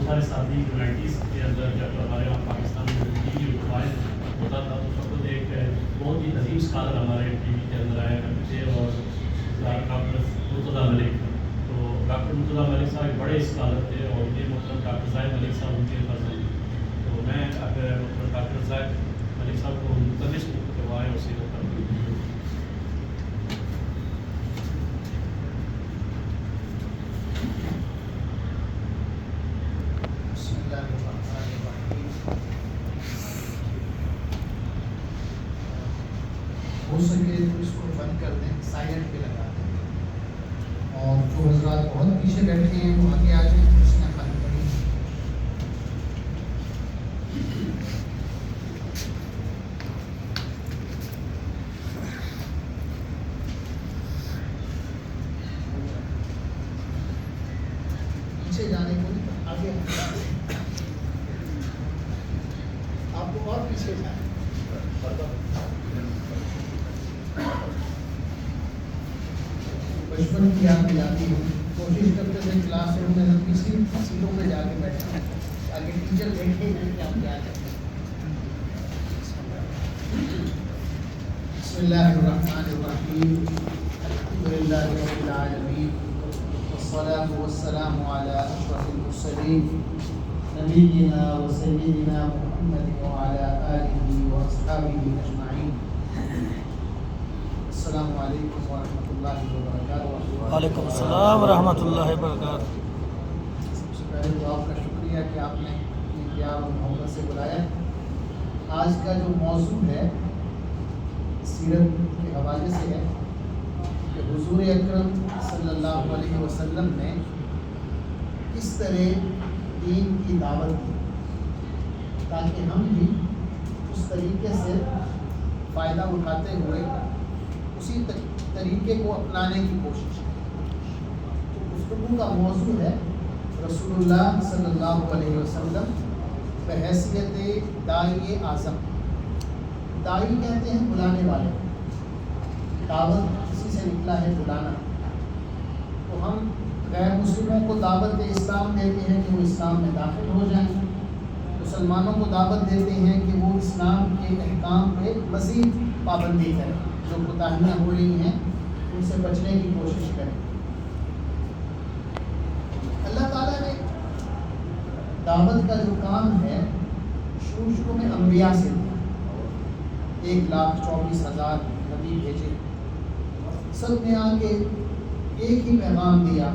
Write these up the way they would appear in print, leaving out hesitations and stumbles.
سارے ساتھی جو 90s کے اندر جب ہمارے یہاں پاکستان میں ٹی وی ریوائز ہوتا تھا تو اس وقت ایک بہت ہی عظیم اسکالر ہمارے ٹی وی کے اندر آیا کرتے تھے اور ڈاکٹر مرتضیٰ ملک. تو ڈاکٹر مرتضیٰ ملک صاحب ایک بڑے اسکالر تھے اور یہ محترم ڈاکٹر زاہد ملک صاحب ان کے فرزند. تو میں محترم ڈاکٹر زاہد ملک صاحب کو ملتمس کروایا اور سیرت پر ہو سکے تو اس کو بند کر دیں, سائلنٹ پہ لگا دیں, اور جو حضرات بہت پیچھے بیٹھے ہیں وہ آگے آ جائیں, کرسیاں خالی پڑی ہیں. پیچھے جانے کو نہیں, آگے آپ کو اور پیچھے جائیں. بچپن کی یاد دلاتی ہوں, کوشش کرتے تھے کلاس روم میں کسی سیٹوں میں جا کے بیٹھے تاکہ ٹیچر دیکھیں کہ آپ کیا کرتے ہیں. بسم اللہ الرحمن الرحیم, الحمد للہ رب العالمین, والصلاة والسلام علی اشرف المرسلین, نبینا و سیدنا محمد وعلی آلہ واصحابہ اجمعین. السلام علیکم ورحمۃ اللہ وبرکاتہ. وعلیکم السلام ورحمۃ اللہ وبرکاتہ. سب سے پہلے تو آپ کا شکریہ کہ آپ نے اتنی پیار اور محبت سے بلایا. آج کا جو موضوع ہے سیرت کے حوالے سے ہے کہ حضور اکرم صلی اللہ علیہ وسلم نے کس طرح دین کی دعوت دی تاکہ ہم بھی اس طریقے سے فائدہ اٹھاتے ہوئے اسی طریقے کو اپنانے کی کوشش کریں. تو گفتگو کا موضوع ہے رسول اللہ صلی اللہ علیہ وسلم بحیثیت داعی اعظم. داعی کہتے ہیں بلانے والے, دعوت کسی سے نکلا ہے بلانا. تو ہم غیر مسلموں کو دعوت اسلام دیتے ہیں کہ وہ اسلام میں داخل ہو جائیں, مسلمانوں کو دعوت دیتے ہیں کہ وہ اسلام کے احکام پہ مزید پابندی کریں, جو کوتاہیاں ہو رہی ہیں ان سے بچنے کی کوشش کریں. اللہ تعالیٰ نے دعوت کا جو کام ہے شروع میں انبیاء سے دیا. 1,24,000 نبی بھیجے, سب نے آ کے ایک ہی پیغام دیا,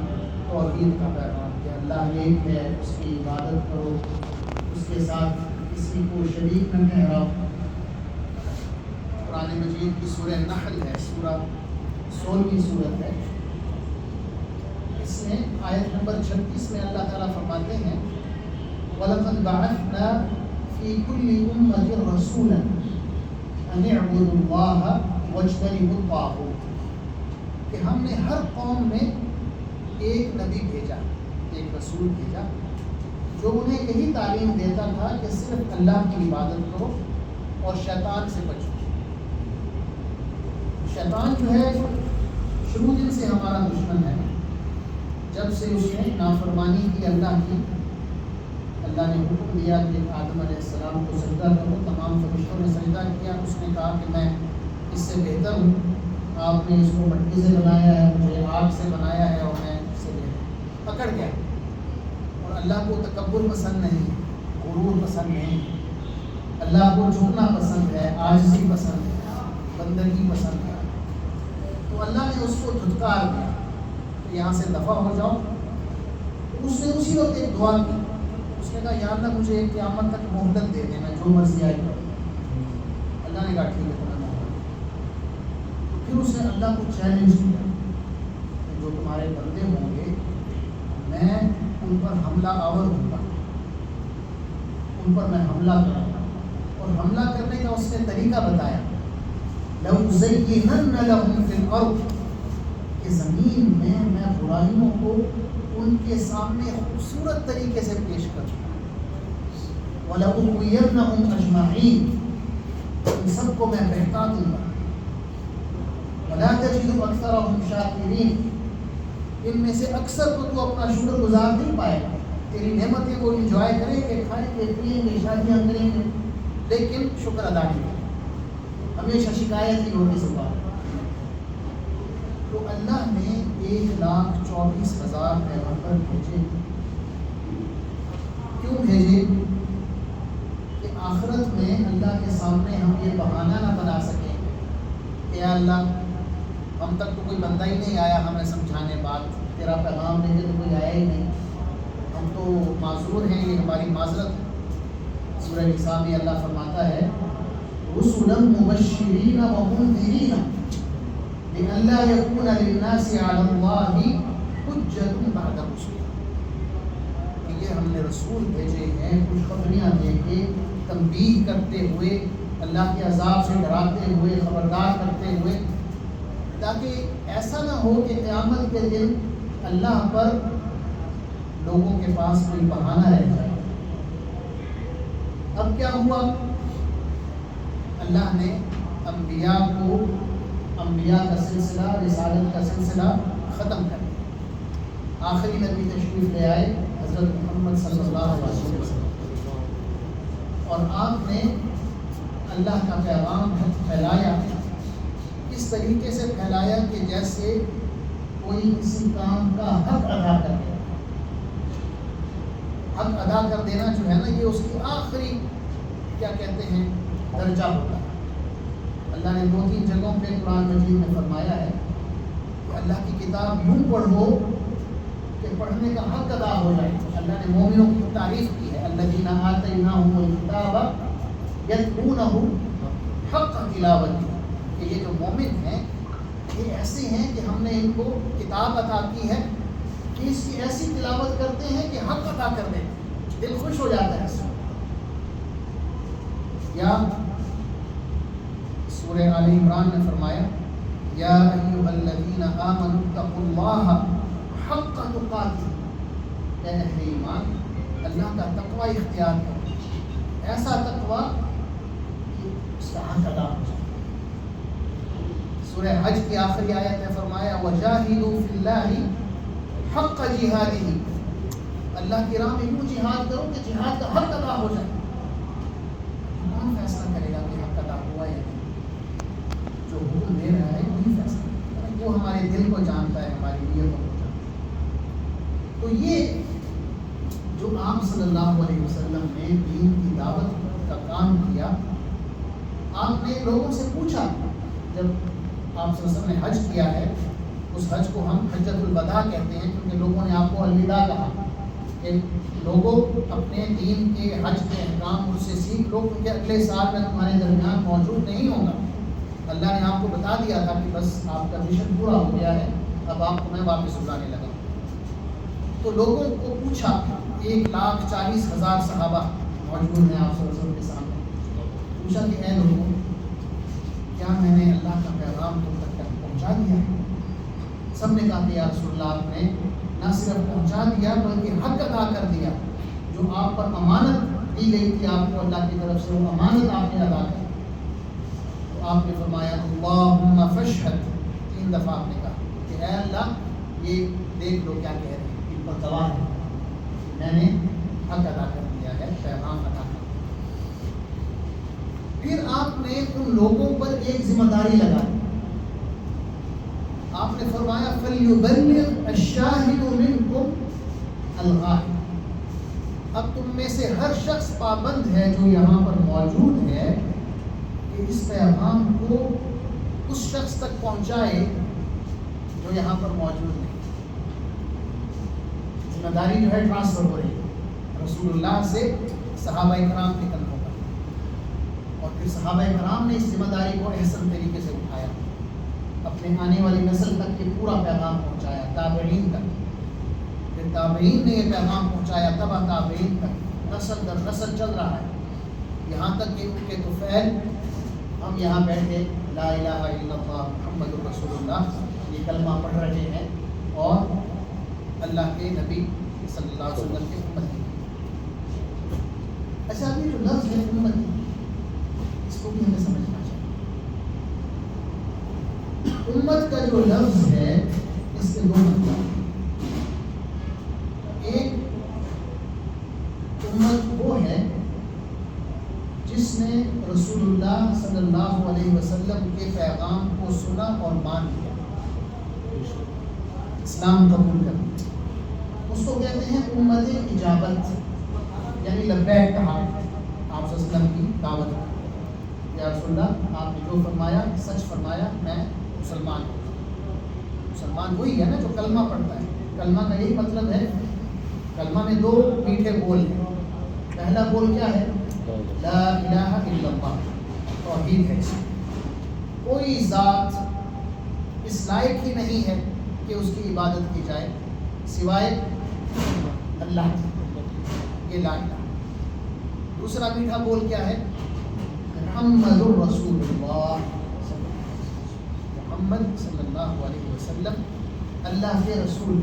توحید کا پیغام کہ اللہ ایک ہے, اس کی عبادت کرو, اس کے ساتھ کسی کو شریک نہ ٹھہراؤ. قرآن مجید کی سورہ نحل ہے, سورہ 16ویں سورت ہے. اس میں آیت نمبر 36 میں اللہ تعالیٰ فرماتے ہیں وَلَقَدْ بَعَثْنَا فِي كُلِّ أُمَّةٍ رَسُولًا أَنِ اعْبُدُوا اللَّهَ وَاجْتَنِبُوا الطَّاغُوتَ, کہ ہم نے ہر قوم میں ایک نبی بھیجا, ایک رسول بھیجا جو انہیں یہی تعلیم دیتا تھا کہ صرف اللہ کی عبادت کرو اور شیطان سے بچو. شیطان جو ہے شروع دن سے ہمارا دشمن ہے. جب سے اس نے نافرمانی کی اللہ کی, اللہ نے حکم دیا کہ آدم علیہ السلام کو سجدہ کرو, تمام فرشتوں نے سجدہ کیا. اس نے کہا کہ میں اس سے بہتر ہوں, آپ نے اس کو مٹی سے بنایا ہے, مجھے آگ سے بنایا ہے اور میں اس سے بہتر. پکڑ گیا. اور اللہ کو تکبر پسند نہیں, غرور پسند نہیں, اللہ کو جھکنا پسند ہے, عاجزی پسند ہے, بندگی پسند ہے. تو اللہ نے اس کو دھتکار دیا کہ یہاں سے دفع ہو جاؤ. اس نے اسی وقت ایک دعا کی, اس نے کہا یا اللہ مجھے قیامت تک مہلت دے دے, میں جو مرضی آئی کروں. اللہ نے کہا ٹھیک ہے تمہیں مہلت. تو پھر اس نے اللہ کو چیلنج کیا کہ جو تمہارے بندے ہوں گے میں ان پر حملہ آور ہوں گا, ان پر میں حملہ کروں گا. اور حملہ کرنے کا اس نے طریقہ بتایا, لَأُزَيِّنَنَّ لَهُمْ فِي الْأَرْضِ, کہ زمین میں برائیوں کو ان کے سامنے خوبصورت طریقے سے پیش کروں گا. وَلَأُغْوِيَنَّهُمْ أَجْمَعِينَ, ان سب کو میں بہکا دوں گا. وَلَا تَجِدُ أَكْثَرَهُمْ شَاكِرِينَ, ان میں سے اکثر کو تو اپنا شکر گزار نہیں پائے گا. تیری نعمتیں وہ انجوائے کریں گے، کھائیں گے، پئیں گے، شادیاں کریں گے، لیکن شکر ادا نہیں کریں، ہمیشہ شکایت ہی ہوگی زبان۔ تو اللہ نے 1,24,000 پیغمبر بھیجے۔ کیوں بھیجے؟ کہ آخرت میں اللہ کے سامنے ہم یہ بہانہ نہ بنا سکیں کہ یا اللہ ہم تک تو کوئی بندہ ہی نہیں آیا ہمیں سمجھانے بات، تیرا پیغام لے کے تو کوئی آیا ہی نہیں، ہم تو معذور ہیں، یہ ہماری معذرت ہے۔ سورہ نساء میں اللہ فرماتا ہے رسلا مبشرین ومنذرین لئلا یکون للناس علی اللہ حجۃ بعد الرسل، کہ یہ ہم نے رسول بھیجے ہیں خوشخبریاں دے کے، تنبیہ کرتے ہوئے، اللہ کے عذاب سے ڈراتے ہوئے، خبردار کرتے ہوئے، تاکہ ایسا نہ ہو کہ قیامت کے دن اللہ پر لوگوں کے پاس کوئی بہانہ رہ جائے۔ اب کیا ہوا؟ اللہ نے انبیاء کا سلسلہ، رسالت کا سلسلہ ختم کر دیا۔ آخری نبی تشریف لے آئے حضرت محمد صلی اللہ علیہ وسلم، اور آپ نے اللہ کا پیغام پھیلایا، اس طریقے سے پھیلایا کہ جیسے کوئی کسی کام کا حق ادا کر دے۔ حق ادا کر دینا جو ہے نا، یہ اس کی آخری کیا کہتے ہیں درجہ ہوتا ہے۔ اللہ نے 2-3 جگہوں پہ قرآن مجید میں فرمایا ہے کہ اللہ کی کتاب یوں پڑھو کہ پڑھنے کا حق ادا ہو جائے۔ اللہ نے مومنوں کی تعریف کی ہے، الذین آتیناہم الکتاب یتلونہ حق تلاوتہ، کہ یہ جو مومن ہیں یہ ایسے ہیں کہ ہم نے ان کو کتاب عطا کی ہے کہ اس کی ایسی تلاوت کرتے ہیں کہ حق ادا کر دیتے ہیں، دل خوش ہو جاتا ہے اس میں۔ یا سورہ آل عمران نے فرمایا یا ایھا الذین آمنوا اتقوا اللہ حق تقاتہ، اے اہل ایمان اللہ کا تقوی اختیار کرو، ایسا تقوی کہ اس کا حق ادا ہو جائے۔ سورہ حج کی آخری آیت میں فرمایا وجاہدوا فی اللہ حق جہادہ، اللہ کی راہ میں یوں جہاد کرو کہ جہاد کا حق ادا ہو جائے۔ کون فیصلہ کرے گا کہ حق ادا ہوا یا نہیں؟ جو حکم دے رہا ہے وہی فیصلہ کرے گا، وہ ہمارے دل کو جانتا ہے، ہماری نیتوں کو جانتا ہے۔ تو یہ جو آپ صلی اللہ علیہ وسلم نے دین کی دعوت کا کام کیا، آپ نے لوگوں سے پوچھا، جب آپ صلی اللہ علیہ وسلم نے حج کیا ہے، اس حج کو ہم حجۃ الوداع کہتے ہیں، کیونکہ لوگوں نے آپ کو الوداع کہا کہ لوگوں اپنے دین کے حج کے احکام مجھ سے سیکھ لو، کیونکہ اگلے سال میں تمہارے درمیان موجود نہیں ہوگا۔ اللہ نے آپ کو بتا دیا تھا کہ بس آپ کا مشن پورا ہو گیا ہے، اب آپ کو میں واپس بلانے لگا۔ تو لوگوں کو پوچھا، 1,40,000 صحابہ موجود ہیں آپ صلی اللہ علیہ وسلم کے سامنے، پوچھا کہ اے لوگوں کیا میں نے اللہ کا پیغام تم تک پہنچا دیا ہے؟ سب نے کہا کہ یا رسول اللہ آپ نے نہ صرف پہنچا دیا بلکہ حق ادا کر دیا، جو آپ پر امانت دی گئی تھی آپ کو اللہ کی طرف سے، وہ امانت آپ نے ادا کر۔ تو آپ نے فرمایا اللہم فاشہد، 3 دفعہ آپ نے کہا کہ اے اللہ یہ دیکھ لو کیا کہہ رہے ہیں، ان پر گواہ ہے میں نے حق ادا کر دیا ہے، پیغام ادا کر دیا۔ پھر آپ نے ان لوگوں پر ایک ذمہ داری لگائی، آپ نے فرمایا فَلْيُبَلِّغْ الشَّاهِدُ مِنْكُمْ الْغَائِبَ، اب تم میں سے ہر شخص پابند ہے جو یہاں پر موجود ہے کہ اس پیغام کو اس شخص تک پہنچائے جو یہاں پر موجود نہیں۔ ذمہ داری جو ہے ٹرانسفر ہو رہی ہے رسول اللہ سے صحابہ کرام کے کندھوں پر، اور پھر صحابہ کرام نے اس ذمہ داری کو احسن طریقے سے اٹھایا، اپنے آنے والی نسل تک یہ پورا پیغام پہنچایا، تابعین تک، پھر تابعین نے یہ پیغام پہنچایا، تبع تابعین تک، نسل در نسل چل رہا ہے، یہاں تک کہ ان کے طفیل ہم یہاں بیٹھے لا الہ الا اللہ محمد رسول اللہ یہ کلمہ پڑھ رہے ہیں اور اللہ کے نبی صلی اللہ علیہ وسلم کے امتی۔ اچھا اب یہ جو لفظ ہے امتی، اس کو بھی ہمیں سمجھنا چاہیے۔ امت کا جو لفظ ہے اس کے 2 مطلب، ایک امت وہ ہے جس نے رسول اللہ صلی اللہ علیہ وسلم کے پیغام کو سنا اور مان لیا، اسلام قبول کر لیا، اس کو کہتے ہیں امت اجابت، یعنی لبیک کہا آپ صلی اللہ علیہ وسلم کی دعوت کی، یا رسول اللہ آپ نے جو فرمایا سچ فرمایا، میں مسلمان ہوں۔ مسلمان وہی ہے نا جو کلمہ پڑھتا ہے، کلمہ کا یہی مطلب ہے، کلمہ میں دو میٹھے بول ہیں، پہلا بول کیا ہے؟ لا الہ الا اللہ، توحید ہے، کوئی ذات اس لائق ہی نہیں ہے کہ اس کی عبادت کی جائے سوائے اللہ کی، یہ لا الہ۔ دوسرا میٹھا بول کیا ہے؟ محمد الرسول اللہ، محمد صلی اللہ علیہ وسلم اللہ کے رسول۔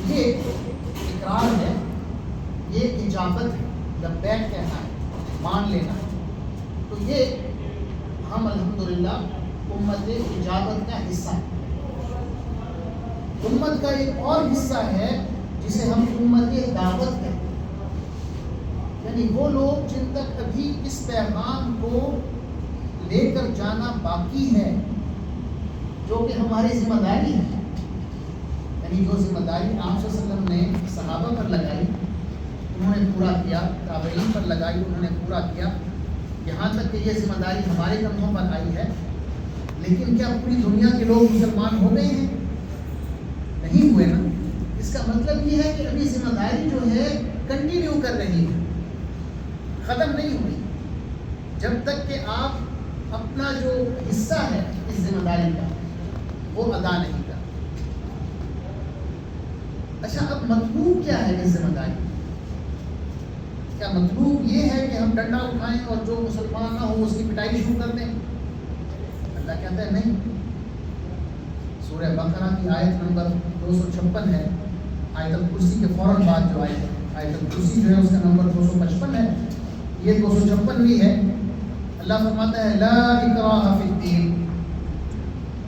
یہ اقرار ہے، یہ اجابت ہے، لبیک کہنا ہے، مان لینا ہے۔ تو یہ ہم الحمدللہ امت اجابت کا حصہ ہے۔ امت کا ایک اور حصہ ہے جسے ہم امت دعوت کہتے ہیں، یعنی وہ لوگ جن تک ابھی اس پیغام کو لے کر جانا باقی ہے، جو کہ ہماری ذمہ داری ہے، یعنی جو ذمہ داری آپ صلی اللہ علیہ وسلم نے صحابہ پر لگائی انہوں نے پورا کیا، تابعین پر لگائی انہوں نے پورا کیا، یہاں تک کہ یہ ذمہ داری ہمارے کندھوں پر آئی ہے۔ لیکن کیا پوری دنیا کے لوگ مسلمان ہو گئے ہیں؟ نہیں ہوئے نا۔ اس کا مطلب یہ ہے کہ ابھی ذمہ داری جو ہے کنٹینیو کر رہی ہے، ختم نہیں ہوئی، جب تک کہ آپ اپنا جو حصہ ہے اس ذمہ داری کا وہ ادا نہیں کرتے۔ اچھا، اب مطلوب کیا ہے اس ذمہ داری؟ کیا مطلوب یہ ہے کہ ہم ڈنڈا اٹھائیں اور جو مسلمان نہ ہو اس کی پٹائی شروع کر دیں؟ اللہ کہتا ہے نہیں۔ سورہ بقرہ کی آیت نمبر 256 ہے، آیت الکرسی کے فوراً بعد جو آیت ہے، آیت الکرسی جو ہے اس کا نمبر 255 ہے، یہ 256 ہے۔ اللہ فرماتا ہے لا اکراہ فی الدین،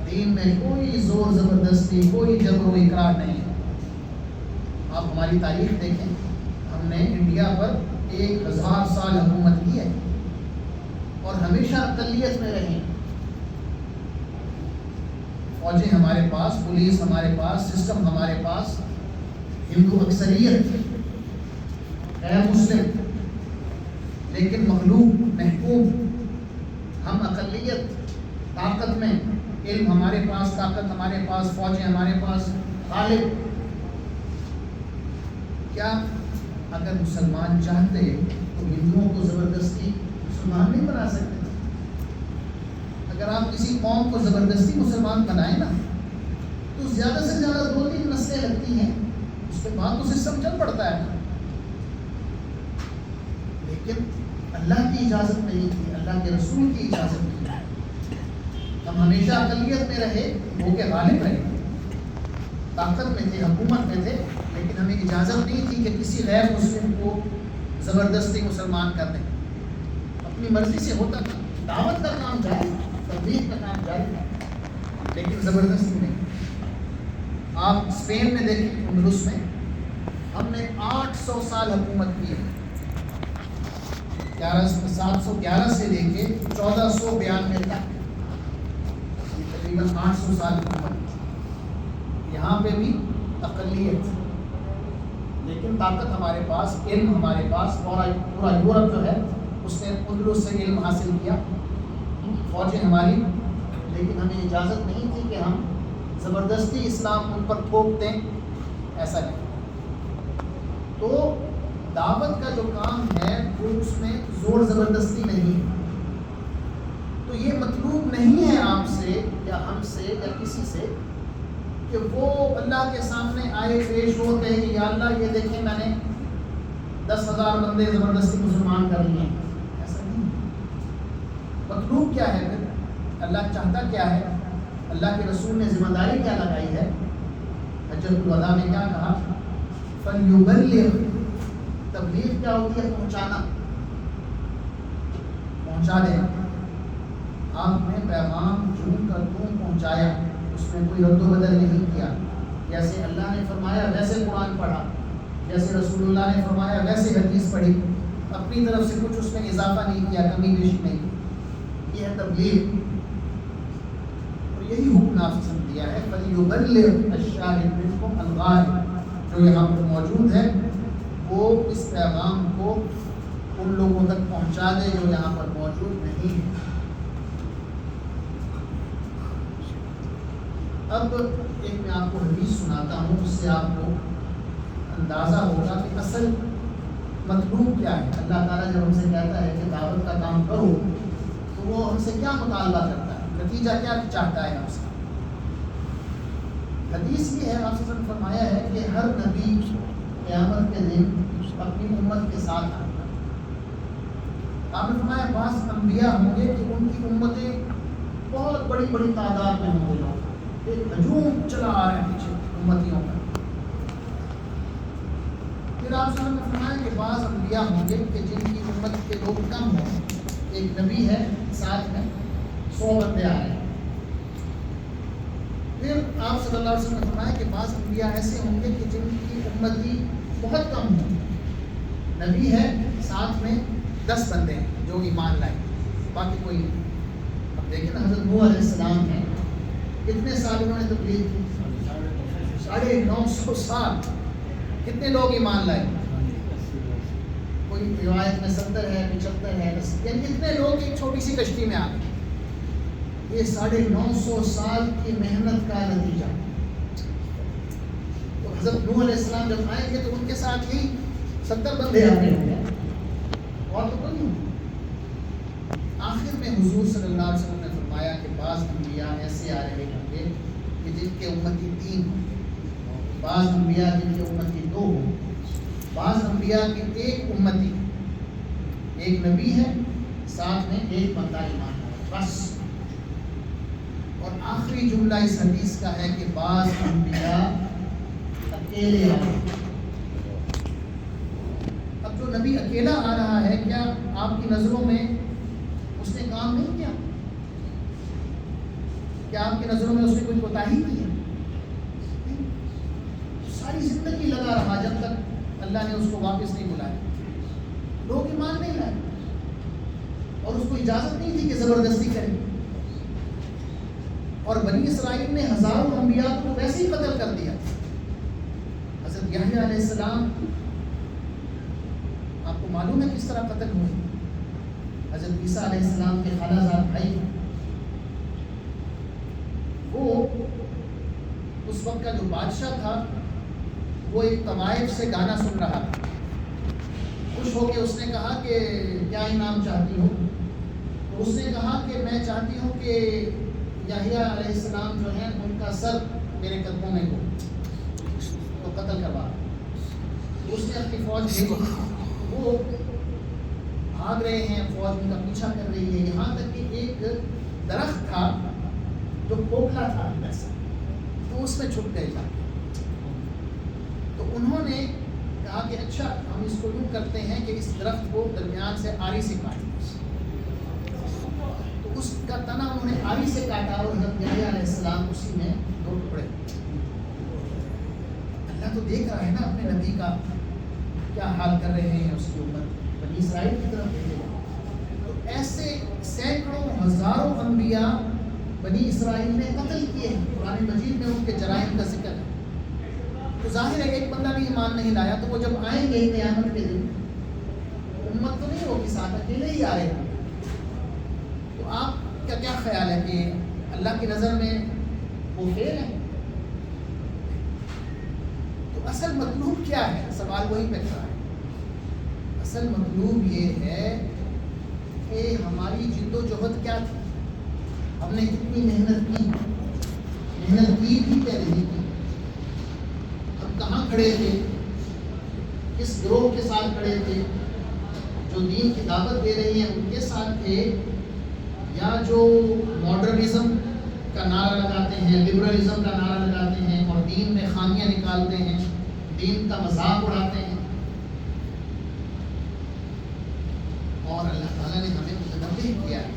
دین میں کوئی زور زبردستی، کوئی جبر و اقرار نہیں ہے۔ آپ ہماری تاریخ دیکھیں، ہم نے انڈیا پر 1000 سال حکومت کی ہے اور ہمیشہ اقلیت میں رہی، فوجیں ہمارے پاس، پولیس ہمارے پاس، سسٹم ہمارے پاس، ہندو اکثریت، غیر مسلم لیکن مغلوب محکوم، ہم اقلیت، طاقت میں علم ہمارے پاس، طاقت ہمارے پاس، فوجیں ہمارے پاس، غالب۔ کیا اگر مسلمان چاہتے تو ہندوؤں کو زبردستی مسلمان نہیں بنا سکتے؟ اگر آپ کسی قوم کو زبردستی مسلمان بنائیں نا تو زیادہ سے زیادہ 2-3 نسلیں لگتی ہیں، اس کے بعد تو سسٹم چل پڑتا ہے نا۔ لیکن اللہ کی اجازت نہیں تھی، اللہ کے رسول کی اجازت نہیں تھی۔ ہم ہمیشہ اقلیت میں رہے، وہ کہ غالب رہے، طاقت میں تھے، حکومت میں تھے، لیکن ہمیں اجازت نہیں تھی کہ کسی غیر مسلم کو زبردستی مسلمان کر دیں۔ اپنی مرضی سے ہوتا تھا، دعوت کا کام جاری، تبلیغ کا کام جاری تھا، لیکن زبردستی نہیں۔ آپ اسپین میں دیکھیں، اندلس میں ہم نے 800 سال حکومت کی ہے، 711 سے لے کے 1492 تک، تقریباً 800 سال حکومت۔ یہاں پہ بھی اقلیت، لیکن طاقت ہمارے پاس، علم ہمارے پاس، پورا یورپ جو ہے اس نے اندلس سے علم حاصل کیا، فوجیں ہماری، لیکن ہمیں اجازت نہیں تھی کہ ہم زبردستی اسلام ان پر تھوپ دیں، ایسا نہیں۔ تو دعوت کا جو کام ہے وہ اس میں زور زبردستی نہیں ہے۔ تو یہ مطلوب نہیں ہے آپ سے یا ہم سے یا کسی سے کہ وہ اللہ کے سامنے آئے، پیش ہو، کہے کہ یا اللہ یہ دیکھیں میں نے 10,000 بندے زبردستی مسلمان کر لیے، ایسا نہیں۔ مطلوب کیا ہے پھر؟ اللہ چاہتا کیا ہے؟ اللہ کے رسول نے ذمہ داری کیا لگائی ہے؟ حجۃ الوداع میں کیا کہا؟ فَلْيُبَلِّغْ، تبلیغ کیا ہوتی ہے؟ پہنچانا، پہنچا دینا۔ آپ نے پیغام جون کر دوں پہنچایا، اس میں کوئی رد و بدل نہیں کیا، جیسے اللہ نے فرمایا ویسے قرآن پڑھا، جیسے رسول اللہ نے فرمایا ویسے حدیث پڑھی، اپنی طرف سے کچھ اس میں اضافہ نہیں کیا، کمی بیشی نہیں کی. یہ ہے تبلیغ، اور یہی حکم آپ سے دیا ہے فَلْيُبَلِّغْ الشَّاهِدُ مِنْكُمْ الْغَائِبَ. جو یہاں پر موجود ہے وہ اس پیغام کو ان لوگوں تک پہنچا دے جو یہاں پر موجود نہیں ہے. اب ایک میں آپ کو حدیث سناتا ہوں، اس سے آپ کو اندازہ ہوگا کہ اصل مطلوب کیا ہے. اللہ تعالیٰ جب ہم سے کہتا ہے کہ دعوت کا کام کرو تو وہ ہم سے کیا مطالبہ کرتا ہے، نتیجہ کیا چاہتا ہے ہم سے. حدیث یہ ہے، آپ نے فرمایا ہے کہ ہر نبی قیامت کے دن اپنی امت کے ساتھ آتا ہے. آپ نے فرمایا بعض انبیاء ہوں گے کہ ان کی امتیں بہت بڑی بڑی تعداد میں ہوں گے، لوگ ایک ہجوم چلا آ رہا ہے پیچھے امتیوں کا. پھر آپ نے فرمایا کہ بعض انبیاء ہوں گے کہ جن کی امت کے لوگ کم ہوں. ایک نبی ہے، ساتھ میں 100 بندے آ رہے ہیں. پھر آپ صلی اللہ علیہ وسلم نے فرمایا کہ بعض انبیاء ایسے ہوں گے کہ جن کی امتی بہت کم ہوں. نبی ہے، ساتھ میں 10 بندے ہیں جو ایمان لائے، باقی کوئی نہیں. اب دیکھیں نا، حضرت نوح علیہ السلام ہیں، کتنے سال انہوں نے تبلیغ کی؟ 950 سال. کتنے لوگ ایمان لائے؟ کوئی روایت میں 70 ہے، 75 ہے، یعنی کتنے لوگ ایک چھوٹی سی کشتی میں آ گئے. یہ 950 سال کی محنت کا نتیجہ. تو حضرت نوح علیہ السلام جب آئیں گے تو ان کے ساتھ ہی 70 بندے آ گئے ہوں گے، اور تو کوئی نہیں. آخر میں حضور صلی اللہ علیہ وسلم نے فرمایا کہ بعض انبیاء ایسے آ رہے ہوں گے کہ جن کے امتی 3 ہوں، بعض انبیاء جن کے امتی 2 ہوں، بعض انبیاء کے ایک امتی، ایک نبی ہے، ساتھ میں ایک بندہ ایمان ہے بس. اور آخری جملہ اس حدیث کا ہے کہ بعض انبیاء اکیلے آ رہے ہیں. اب جو نبی اکیلا آ رہا ہے، کیا آپ کی نظروں میں اس نے کام نہیں کیا؟ کیا آپ کی نظروں میں اس نے کوئی کوتاہی کی ہے؟ ساری زندگی لگا رہا جب تک اللہ نے اس کو واپس نہیں بلایا. لوگ ایمان نہیں لائے اور اس کو اجازت نہیں تھی کہ زبردستی کرے. اور بنی اسرائیل نے ہزاروں انبیاء کو ویسے ہی قتل کر دیا. حضرت یحییٰ علیہ السلام آپ کو معلوم ہے کس طرح قتل ہوئے. حضرت عیسیٰ علیہ السلام کے خالہ زاد بھائی، وہ اس وقت کا جو بادشاہ تھا وہ ایک طوائف سے گانا سن رہا تھا. خوش ہو کے اس نے کہا کہ کیا انعام چاہتی ہو؟ تو اس نے کہا کہ میں چاہتی ہوں کہ یحییٰ علیہ السلام جو ہیں ان کا سر میرے قدموں میں ہو، تو قتل کروا. اس نے اپنی فوج بھیجی، وہ بھاگ رہے ہیں، فوج ان کا پیچھا کر رہی ہے، یہاں تک کہ ایک درخت تھا جو کھوکھلا تھا ایسا، تو اس میں چھپ گئے جا کے. تو انہوں نے کہا کہ اچھا ہم اس کو یوں کرتے ہیں کہ اس درخت کو درمیان سے آری سے کاٹیں. تو اس کا تنا انہوں نے آری سے کاٹا اور حضرت یحییٰ علیہ السلام اسی میں 2 ٹکڑے. اللہ تو دیکھ رہا ہے نا اپنے نبی کا کیا حال کر رہے ہیں اس کی امت بنی اسرائیل کی طرف دیکھے. تو ایسے سینکڑوں ہزاروں انبیاء بنی اسرائیل نے قتل کیے ہیں. قرآن مجید میں ان کے جرائم کا ذکر ہے. تو ظاہر ہے ایک بندہ بھی ایمان نہیں لایا، تو وہ جب آئیں گے قیامت کے دن امت تو نہیں ہوگی، ساتھ اکیلے ہی آ رہے ہیں. تو آپ کا کیا خیال ہے کہ اللہ کی نظر میں وہ فیل ہے؟ تو اصل مطلوب کیا ہے؟ سوال وہی پہ کھڑا ہے. اصل مطلوب یہ ہے کہ ہماری جد و جہد کیا تھی، ہم نے کتنی محنت کی بھی کہ نہیں کی، ہم کہاں کھڑے تھے، کس گروہ کے ساتھ کھڑے تھے، جو دین کی دعوت دے رہی ہیں ان کے ساتھ تھے، یا جو ماڈرنزم کا نعرہ لگاتے ہیں، لبرلزم کا نعرہ لگاتے ہیں اور دین میں خامیاں نکالتے ہیں، دین کا مذاق اڑاتے ہیں. اور اللہ تعالیٰ نے ہمیں متنبہ کیا ہے،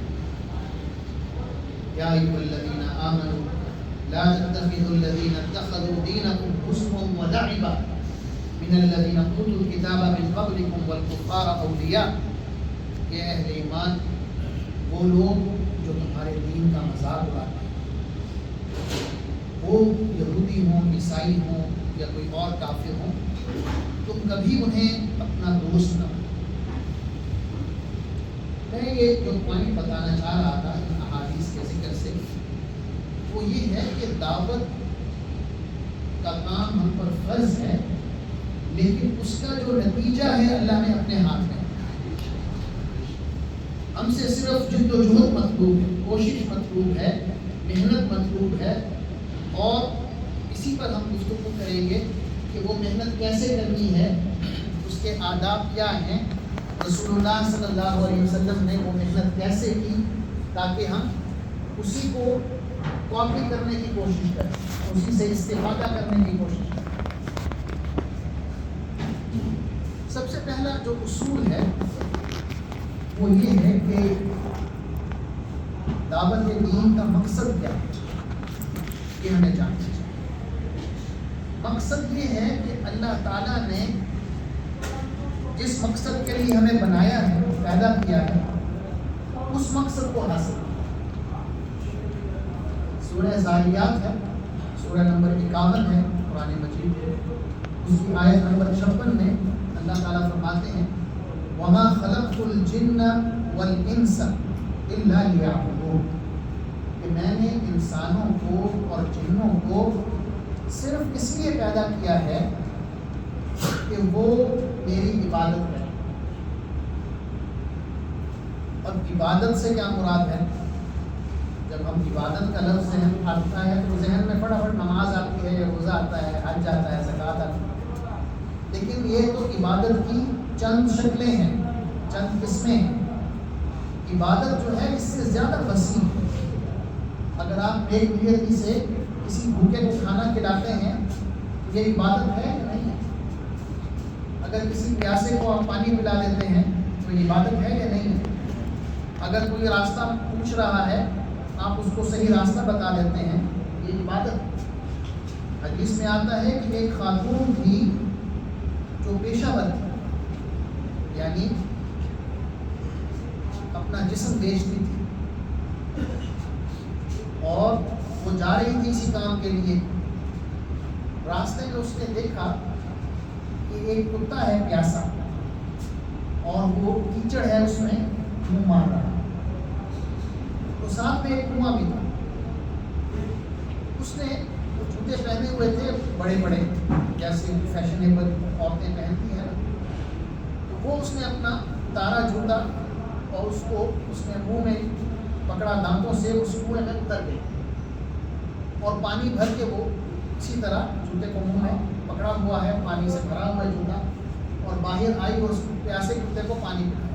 یا ایھا الذین آمنوا لا تتخذوا الذین اتخذوا دینکم ہزوا ولعبا من الذین اوتوا الکتاب من قبلکم والکفار اولیاء، کہ اہل ایمان وہ لوگ جو تمہارے دین کا مذاق اڑاتے ہیں، وہ یہودی ہوں، عیسائی ہوں یا کوئی اور کافر ہوں، تم کبھی انہیں اپنا دوست نہ بناؤ۔ میں یہ جو پوائنٹ بتانا چاہ رہا تھا ان احادیث کے ذکر سے، وہ یہ ہے کہ دعوت کا کام ہم پر فرض ہے، لیکن اس کا جو نتیجہ ہے اللہ نے اپنے ہاتھ میں رکھا ہے۔ ہم سے صرف جد و جہد مطلوب ہے، کوشش مطلوب ہے، محنت مطلوب ہے، اور اسی پر ہم گفتگو کریں گے کہ وہ محنت کیسے کرنی ہے، اس کے آداب کیا ہیں، رسول اللہ صلی اللہ علیہ وسلم نے وہ محنت کیسے کی، تاکہ ہم اسی کو کاپی کرنے کی کوشش کریں، اسی سے استفادہ کرنے کی کوشش کریں۔ سب سے پہلا جو اصول ہے وہ یہ ہے کہ دعوت دین کا مقصد کیا ہے، یہ ہمیں جاننا چاہیے۔ مقصد یہ ہے کہ اللہ تعالیٰ نے جس مقصد کے لیے ہمیں بنایا ہے، پیدا کیا ہے، اس مقصد کو حاصل کرنا۔ سورہ زاریات ہے، سورہ نمبر 51 ہے قرآن مجید، اس کی آیت نمبر 56 میں اللہ تعالیٰ فرماتے ہیں وَمَا خَلَقْتُ الْجِنَّ وَالْإِنسَ إِلَّا لِيَعْبُدُونِ، کہ میں نے انسانوں کو اور جنوں کو صرف اس لیے پیدا کیا ہے کہ وہ میری عبادت کریں۔ اب عبادت سے کیا مراد ہے؟ جب ہم عبادت کا لفظ ذہن آتا ہے تو ذہن میں فٹافٹ نماز آتی ہے، روزہ آتا ہے، حج آتا ہے، زکوٰۃ آتی ہے، لیکن یہ تو عبادت کی چند شکلیں ہیں، چند قسمیں ہیں۔ عبادت جو ہے اس سے زیادہ وسیع ہے۔ اگر آپ ایک نیتی سے کسی بھوکے کو کھانا کھلاتے ہیں تو یہ عبادت ہے یا نہیں ہے؟ اگر کسی پیاسے کو آپ پانی پلا دیتے ہیں تو یہ عبادت ہے یا نہیں ہے؟ اگر کوئی راستہ پوچھ رہا ہے آپ اس کو صحیح راستہ بتا دیتے ہیں، یہ عبادت ہے۔ حدیث میں آتا ہے کہ ایک خاتون تھی جو پیشہ ور تھی، یعنی اپنا جسم بیچتی تھی، اور وہ جا رہی تھی اسی کام کے لیے۔ راستے میں اس نے دیکھا کہ ایک کتا ہے پیاسا، اور وہ کیچڑ ہے اس میں منہ مار رہا ہے، تو ساتھ میں ایک کنواں بھی تھا۔ اس نے جوتے پہنے ہوئے تھے بڑے بڑے، جیسے فیشنیبل عورتیں پہنتی ہیں نا، تو وہ اس نے اپنا اتارا جوتا اور اس کو اس نے منہ میں پکڑا، دانتوں سے اس کنویں میں اتر گئی، اور پانی بھر کے وہ اسی طرح جوتے کو منہ میں پکڑا ہوا ہے، پانی سے بھرا ہوا ہے جوتا، اور باہر آئی اور اس پیاسے کتے کو پانی پلایا۔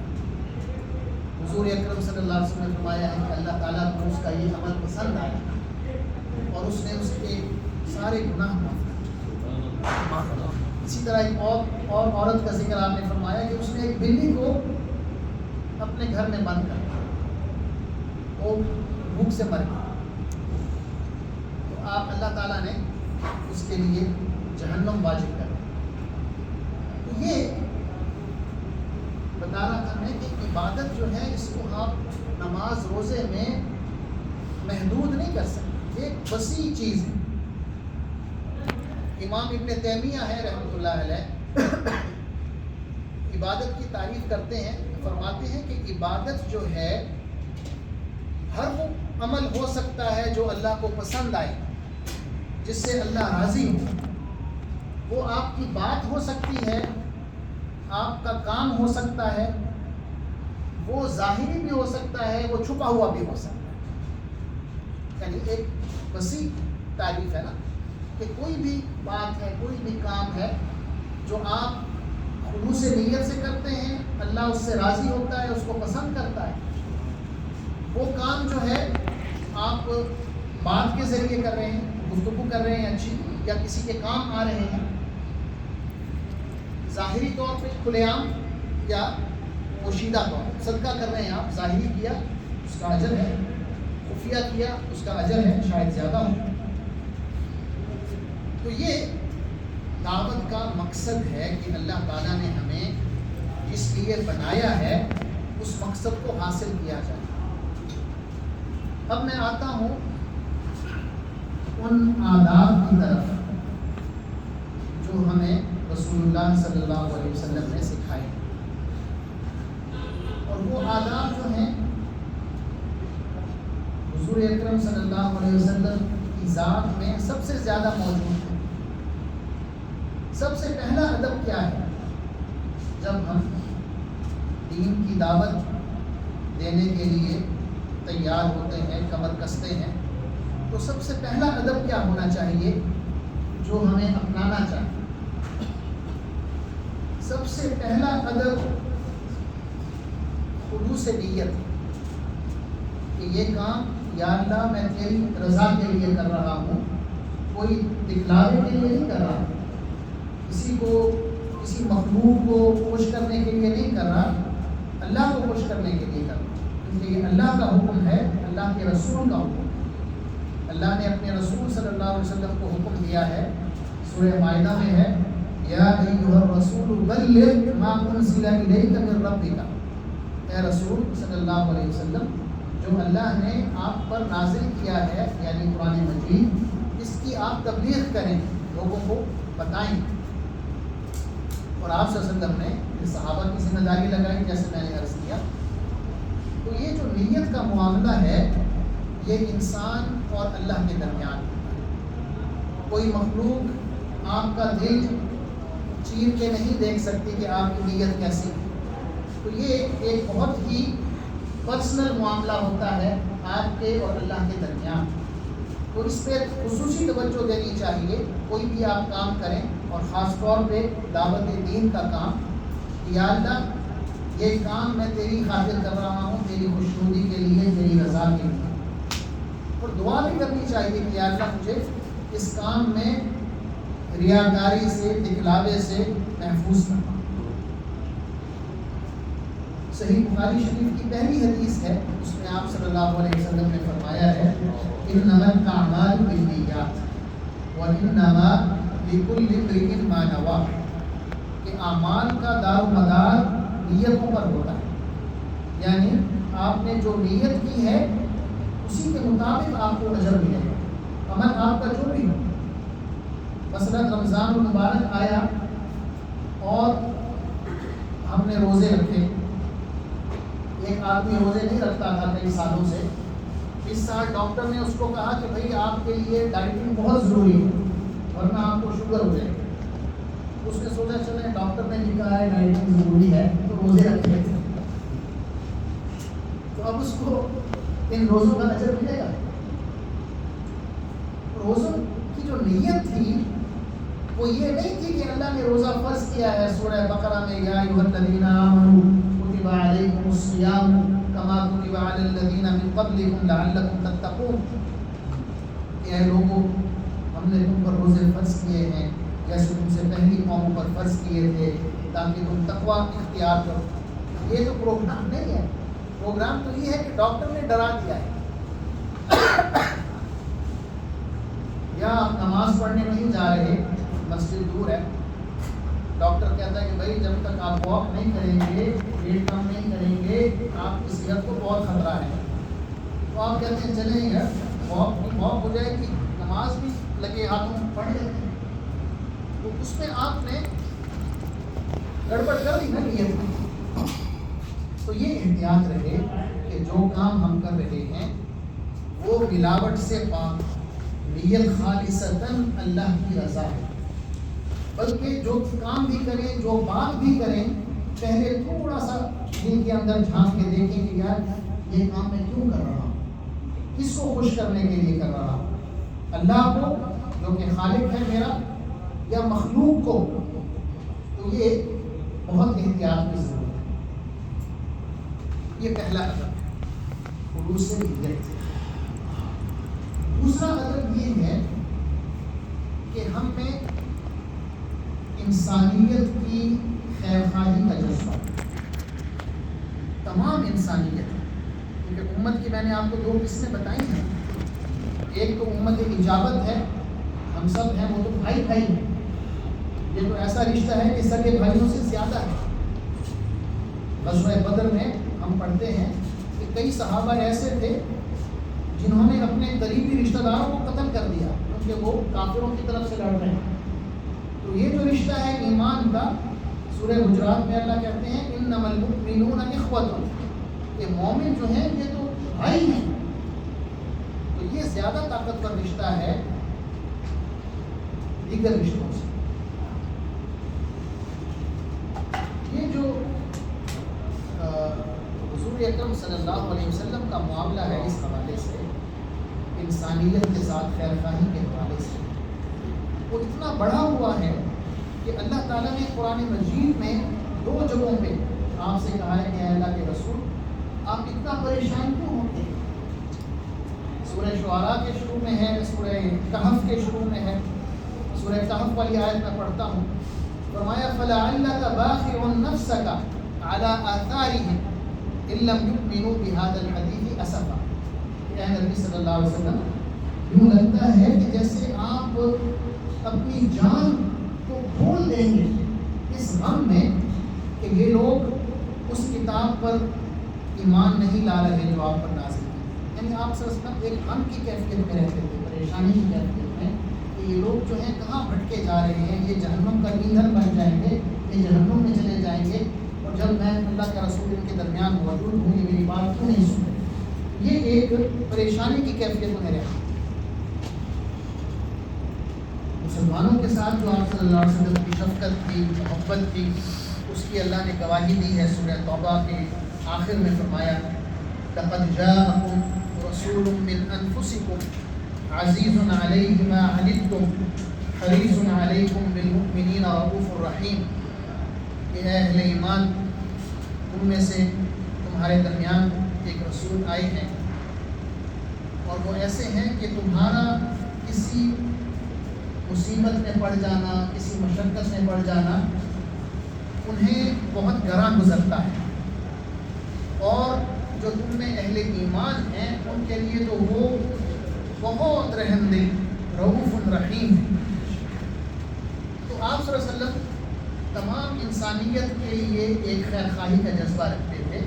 حضور اکرم صلی اللہ علیہ وسلم نے فرمایا ہے کہ اللہ تعالیٰ کو اس کا یہ عمل پسند آیا اور اس نے اس کے سارے گناہ معاف کر دیے۔ اسی طرح ایک اور عورت کا ذکر آپ نے فرمایا کہ اس نے ایک بلی کو اپنے گھر میں بند کر دیا، وہ بھوک سے مر گئی، تو آپ اللہ تعالیٰ نے اس کے لیے جہنم واجب کر دی۔ تو یہ بتا رہا تھا میں کہ عبادت جو ہے اس کو آپ نماز روزے میں محدود نہیں کر سکتے، ایک وسیع چیز ہے۔ امام ابن تیمیہ ہے رحمۃ اللہ علیہ، عبادت کی تعریف کرتے ہیں، فرماتے ہیں کہ عبادت جو ہے ہر وہ عمل ہو سکتا ہے جو اللہ کو پسند آئے، جس سے اللہ راضی ہو۔ وہ آپ کی بات ہو سکتی ہے، آپ کا کام ہو سکتا ہے، وہ ظاہری بھی ہو سکتا ہے، وہ چھپا ہوا بھی ہو سکتا ہے۔ یعنی ایک وسیع تعریف ہے نا، کہ کوئی بھی بات ہے، کوئی بھی کام ہے جو آپ خلوص نیت سے کرتے ہیں، اللہ اس سے راضی ہوتا ہے، اس کو پسند کرتا ہے۔ وہ کام جو ہے آپ بات کے ذریعے کر رہے ہیں، گفتگو کر رہے ہیں اچھی، یا کسی کے کام آ رہے ہیں، ظاہری طور پہ کھلے عام یا پوشیدہ طور پر صدقہ کر رہے ہیں آپ، ظاہری کیا اس کا اجر ہے، خفیہ کیا اس کا اجر ہے، شاید زیادہ ہو۔ تو یہ دعوت کا مقصد ہے کہ اللہ تعالیٰ نے ہمیں جس لیے بنایا ہے اس مقصد کو حاصل کیا جائے۔ اب میں آتا ہوں ان آداب کی طرف جو ہمیں رسول اللہ صلی اللہ علیہ وسلم نے سکھائے، اور وہ آداب جو ہیں حضور اکرم صلی اللہ علیہ وسلم کی ذات میں سب سے زیادہ موجود ہیں۔ سب سے پہلا ادب کیا ہے؟ جب ہم دین کی دعوت دینے کے لیے تیار ہوتے ہیں، کمر کستے ہیں، تو سب سے پہلا ادب کیا ہونا چاہیے جو ہمیں اپنانا چاہیے؟ سب سے پہلا ادب خلوص نیت، کہ یہ کام یا اللہ میں تیری رضا کے لیے کر رہا ہوں، کوئی دکھلاوے کے لیے نہیں کر رہا، کسی مخلوق کو خوش کرنے کے لیے نہیں کر رہا، اللہ کو خوش کرنے کے لیے کر رہا، کیونکہ یہ اللہ کا حکم ہے، اللہ کے رسول کا حکم ہے۔ اللہ نے اپنے رسول صلی اللہ علیہ وسلم کو حکم دیا ہے، سورہ مائدہ میں ہے، یا ایھا الرسول بلغ ما انزل الیک من ربک، اے رسول صلی اللہ علیہ وسلم، جو اللہ نے آپ پر نازل کیا ہے یعنی قرآن مجید، اس کی آپ تبلیغ کریں، لوگوں کو بتائیں۔ اور آپ صلی اللہ علیہ وسلم نے صحابہ کی ذمہ داری لگائی، جیسے میں نے عرض کیا۔ تو یہ جو نیت کا معاملہ ہے یہ انسان اور اللہ کے درمیان ہوتا ہے۔ کوئی مخلوق آپ کا دل چیر کے نہیں دیکھ سکتی کہ آپ کی نیت کیسی ہے۔ تو یہ ایک بہت ہی پرسنل معاملہ ہوتا ہے آپ کے اور اللہ کے درمیان، تو اس پہ خصوصی توجہ دینی چاہیے۔ کوئی بھی آپ کام کریں، اور خاص طور پہ دعوت دین کا کام، یا اللہ یہ کام میں تیری خاطر کر رہا ہوں، تیری خوشنودی کے لیے، تیری رضا کے لیے۔ اور دعا بھی کرنی چاہیے کہ یا اللہ مجھے اس کام میں ریاکاری سے، دکھلاوے سے محفوظ کرنا۔ صحیح بخاری شریف کی پہلی حدیث ہے، اس میں آپ صلی اللہ علیہ وسلم نے فرمایا ہے، انما الاعمال بالنیات وانما لکل امرئ ما نویٰ، کہ اعمال کا دار و مدار نیتوں پر ہوتا ہے، یعنی آپ نے جو نیت کی ہے اسی کے مطابق آپ کو اجر ملے گا، عمل آپ کا جو بھی ہو۔ مثلا رمضان المبارک آیا اور ہم نے روزے رکھے، ایک آدمی روزے نہیں رکھتا تھا کئی سالوں سے، اس سال ڈاکٹر نے اس کو کہا کہ بھائی آپ کے لیے ڈائٹنگ بہت ضروری ہے ورنہ آپ کو شوگر ہو جائے گا۔ اس نے سوچا چلے ڈاکٹر نے لکھا ہے ڈائٹنگ ضروری ہے تو روزے رکھ لیتے ہیں، تو اب اس کو ان روزوں کا اجر ملے گا۔ روزوں کی جو نیت تھی وہ یہ نہیں تھی کہ اللہ نے روزہ فرض کیا ہے، سورہ بقرہ میں یا ایھا الذین آمنوا کتب علیکم الصیام کما کتب علی الذین من قبلکم لعلکم تتقون، کہ اے لوگوں ہم نے تم پر روزے فرض کیے ہیں جیسے تم سے پہلی قوموں پر فرض کیے تھے تاکہ تم تقویٰ اختیار کرو۔ یہ تو پروگرام نہیں ہے، پروگرام تو یہ ہے کہ ڈاکٹر نے ڈرا دیا ہے، یا آپ نماز پڑھنے نہیں جا رہے، مسجد دور ہے، ڈاکٹر کہتا ہے کہ بھائی جب تک آپ واک نہیں کریں گے، ویٹ کم نہیں کریں گے، آپ کی صحت کو بہت خطرہ ہے۔ تو آپ کہتے ہیں چلیں گے، واک ہو جائے گی، نماز بھی لگے ہاتھوں پڑھ لیتے ہیں، تو اس میں آپ نے گڑبڑ کر دی نا نیت میں۔ تو یہ احتیاط رہے کہ جو کام ہم کر رہے ہیں وہ ملاوٹ سے پاک، نیت خالصتاً اللہ کی رضا ہے، بلکہ جو کام بھی کریں، جو بات بھی کریں، پہلے تھوڑا سا دل کے اندر جھانک کے دیکھیں کہ یار یہ کام میں کیوں کر رہا ہوں، کس کو خوش کرنے کے لیے کر رہا ہوں، اللہ کو جو کہ خالق ہے میرا، یا مخلوق کو۔ تو یہ بہت احتیاط کی ضرورت ہے۔ یہ پہلا ادب ہے، خلوص نیت۔ دوسرا ادب یہ ہے کہ ہم میں انسانیت کی خیرخواہی کا جذبہ، تمام انسانیت، کیونکہ امت کی میں نے آپ کو دو قسمیں بتائی ہیں، ایک تو امت اجابت ہے، ہم سب ہیں، وہ تو بھائی بھائی ہیں، یہ تو ایسا رشتہ ہے کہ سگے بھائیوں سے زیادہ ہے۔ غزوہ بدر میں ہم پڑھتے ہیں کہ کئی صحابہ ایسے تھے جنہوں نے اپنے قریبی رشتہ داروں کو قتل کر دیا کیونکہ وہ کافروں کی طرف سے لڑ رہے ہیں۔ تو یہ جو رشتہ ہے ایمان کا، سورہ حجرات میں اللہ کہتے ہیں انما المؤمنون اخوۃ، کہ مومن جو ہیں یہ تو بھائی ہیں۔ تو یہ زیادہ طاقتور رشتہ ہے دیگر رشتوں سے۔ یہ جو حضور اکرم صلی اللہ علیہ وسلم کا معاملہ ہے اس حوالے سے، انسانیت کے ساتھ خیر خواہی کے حوالے سے، وہ اتنا بڑا ہوا ہے کہ اللہ تعالیٰ نے قرآن مجید میں 2 جگہوں پہ آپ سے کہا ہے کہ اے اللہ کے رسول آپ اتنا پریشان کیوں ہوتے ہیں؟ سورہ شعراء کے شروع میں ہے، سورہ کہف کے شروع میں ہے۔ سورہ کہف والی آیت میں پڑھتا ہوں، فرمایا فَلَعَلَّكَ بَاخِعٌ نَفْسَكَ عَلَىٰ آثَارِهِمْ إِن لَّمْ يُؤْمِنُوا بِهَٰذَا الْحَدِيثِ أَسَفًا۔ اے نبی صلی اللہ علیہ وسلم، یوں لگتا ہے کہ جیسے آپ اپنی جان کو بھول دیں گے اس غم میں کہ یہ لوگ اس کتاب پر ایمان نہیں لا رہے جو آپ پر نازل کی۔ یعنی آپ صلی اللہ علیہ وسلم ایک غم کی کیفیت میں رہتے تھے، پریشانی کی کیفیت میں کہ یہ لوگ جو ہیں کہاں بھٹکے جا رہے ہیں، یہ جہنم کا ایندھن بن جائیں گے، یہ جہنم میں چلے جائیں گے، اور جب میں اللہ کے رسول ان کے درمیان موجود ہوں یہ میری بات کیوں نہیں سن رہے۔ یہ ایک پریشانی کی کیفیت میں رہا۔ مسلمانوں کے ساتھ جو آپ صلی اللہ علیہ وسلم کی شفقت تھی، محبت تھی، اس کی اللہ نے گواہی دی ہے۔ سورہ توبہ کے آخر میں فرمایا لَقَدْ جَاءَكُمْ رَسُولٌ مِّنْ أَنفُسِكُمْ عَزِيزٌ عَلَيْهِ مَا عَنِتُّمْ حَرِيصٌ عَلَيْكُمْ بِالْمُؤْمِنِينَ رَءُوفٌ رَحِيمٌ۔ کہ اے اہل ایمان، تم میں سے تمہارے درمیان ایک رسول آئے ہیں اور وہ ایسے ہیں کہ تمہارا کسی مصیبت میں پڑ جانا، کسی مشقت میں پڑ جانا انہیں بہت گراں گزرتا ہے، اور جو تم میں اہل ایمان ہیں ان کے لیے تو وہ بہت رحم دل، رؤوف رحیم ہے۔ تو آپ صلی اللہ علیہ وسلم تمام انسانیت کے لیے ایک خیر خواہی کا جذبہ رکھتے تھے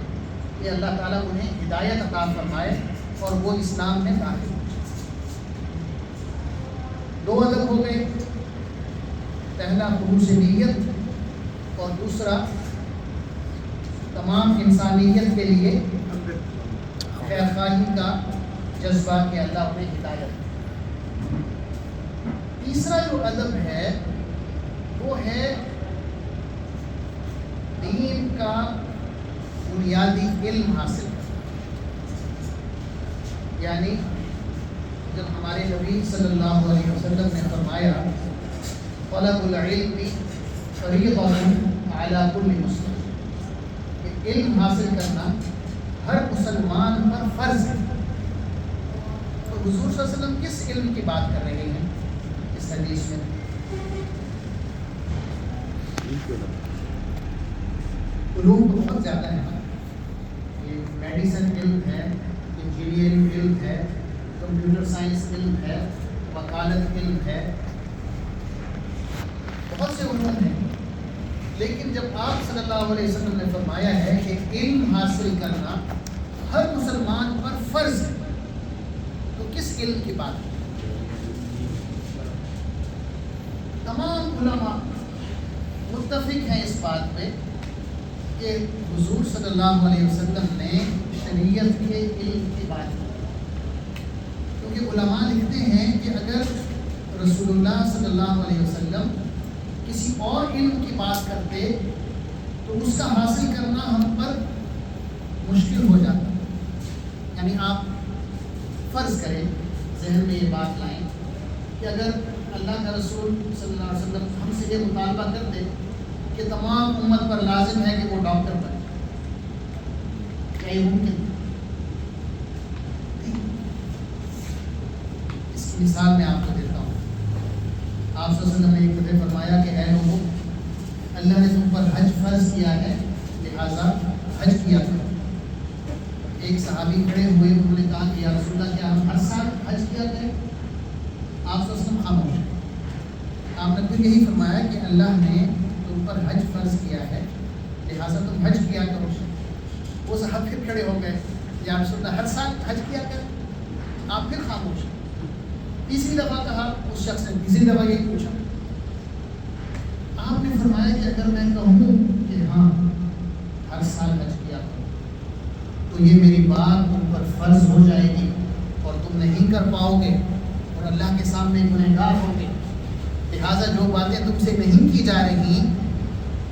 کہ اللہ تعالیٰ انہیں ہدایت عطا فرمائے اور وہ اسلام میں داخل ہو۔ 2 ادب ہو گئے، پہلا خلوص نیت اور دوسرا تمام انسانیت کے لیے خیر خواہی کا جذبہ کہ اللہ انہیں ہدایت۔ تیسرا جو ادب ہے وہ ہے دین کا بنیادی علم حاصل کرنا۔ یعنی جب ہمارے نبی صلی اللہ علیہ وسلم نے فرمایا طلب العلم فریضۃ علی کل مسلم، کہ علم حاصل کرنا ہر مسلمان پر فرض ہے، تو حضور صلی اللہ علیہ وسلم کس علم کی بات کر رہے ہیں اس حدیث میں؟ علوم بہت زیادہ ہیں، یہ میڈیسن علم ہے، انجینئرنگ علم ہے، کمپیوٹر سائنس علم ہے، وکالت علم ہے، بہت سے علوم ہیں، لیکن جب آپ صلی اللہ علیہ وسلم نے فرمایا ہے کہ علم حاصل کرنا ہر مسلمان پر فرض ہے، تو کس علم کی بات ہے؟ تمام علماء متفق ہیں اس بات پہ کہ حضور صلی اللہ علیہ وسلم نے شریعت کے علم کی بات کی، کیونکہ علماء لکھتے ہیں کہ اگر رسول اللہ صلی اللہ علیہ وسلم کسی اور علم کی بات کرتے تو اس کا حاصل کرنا ہم پر مشکل ہو جاتا۔ یعنی آپ فرض کریں، ذہن میں یہ بات لائیں کہ اگر اللہ کا رسول صلی اللہ علیہ وسلم ہم سے یہ مطالبہ کرتے کہ تمام امت پر لازم ہے کہ وہ ڈاکٹر بنے، کیا یہ ممکن؟ اس کی مثال میں آپ کو دیتا ہوں۔ آپ صلی اللہ علیہ وسلم نے ایک دفعہ فرمایا کہ اے لوگوں، اللہ نے تم پر حج فرض کیا ہے، لہٰذا حج کیا کرو۔ ایک صحابی کھڑے ہوئے، انہوں نے کہا کہ یا رسول اللہ کیا ہم ہر سال حج کیا کریں؟ آپ صلی اللہ علیہ وسلم خاموش ہیں۔ آپ نے پھر یہی فرمایا کہ اللہ نے تم پر حج فرض کیا ہے، لہٰذا تم حج کیا کرو۔ وہ صاحب پھر کھڑے ہو گئے، یا رسول اللہ ہر سال حج کیا کریں؟ آپ پھر خاموش۔ تیسری دفعہ کہا اس شخص نے، تیسری دفعہ یہی پوچھا۔ آپ نے فرمایا کہ اگر میں کہوں کہ ہاں ہر سال حج کیا کرو تو یہ میری بات تم پر فرض ہو جائے گی اور تم نہیں کر پاؤ گے اور اللہ کے سامنے گنہگار ہو گے، لہٰذا جو باتیں تم سے نہیں کی جا رہی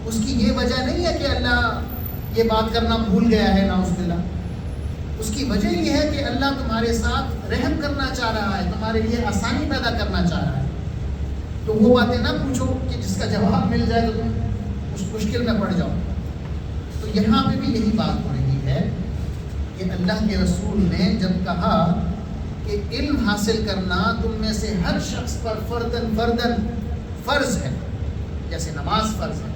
اس کی یہ وجہ نہیں ہے کہ اللہ یہ بات کرنا بھول گیا ہے، نعوذ باللہ، اس کی وجہ یہ ہے کہ اللہ تمہارے ساتھ رحم کرنا چاہ رہا ہے، تمہارے لیے آسانی پیدا کرنا چاہ رہا ہے۔ تو وہ باتیں نہ پوچھو کہ جس کا جواب مل جائے تو تم اس مشکل میں پڑ جاؤ۔ تو یہاں پہ بھی یہی بات ہو رہی ہے کہ اللہ کے رسول نے جب کہا کہ علم حاصل کرنا تم میں سے ہر شخص پر فردن فرض ہے، جیسے نماز فرض ہے،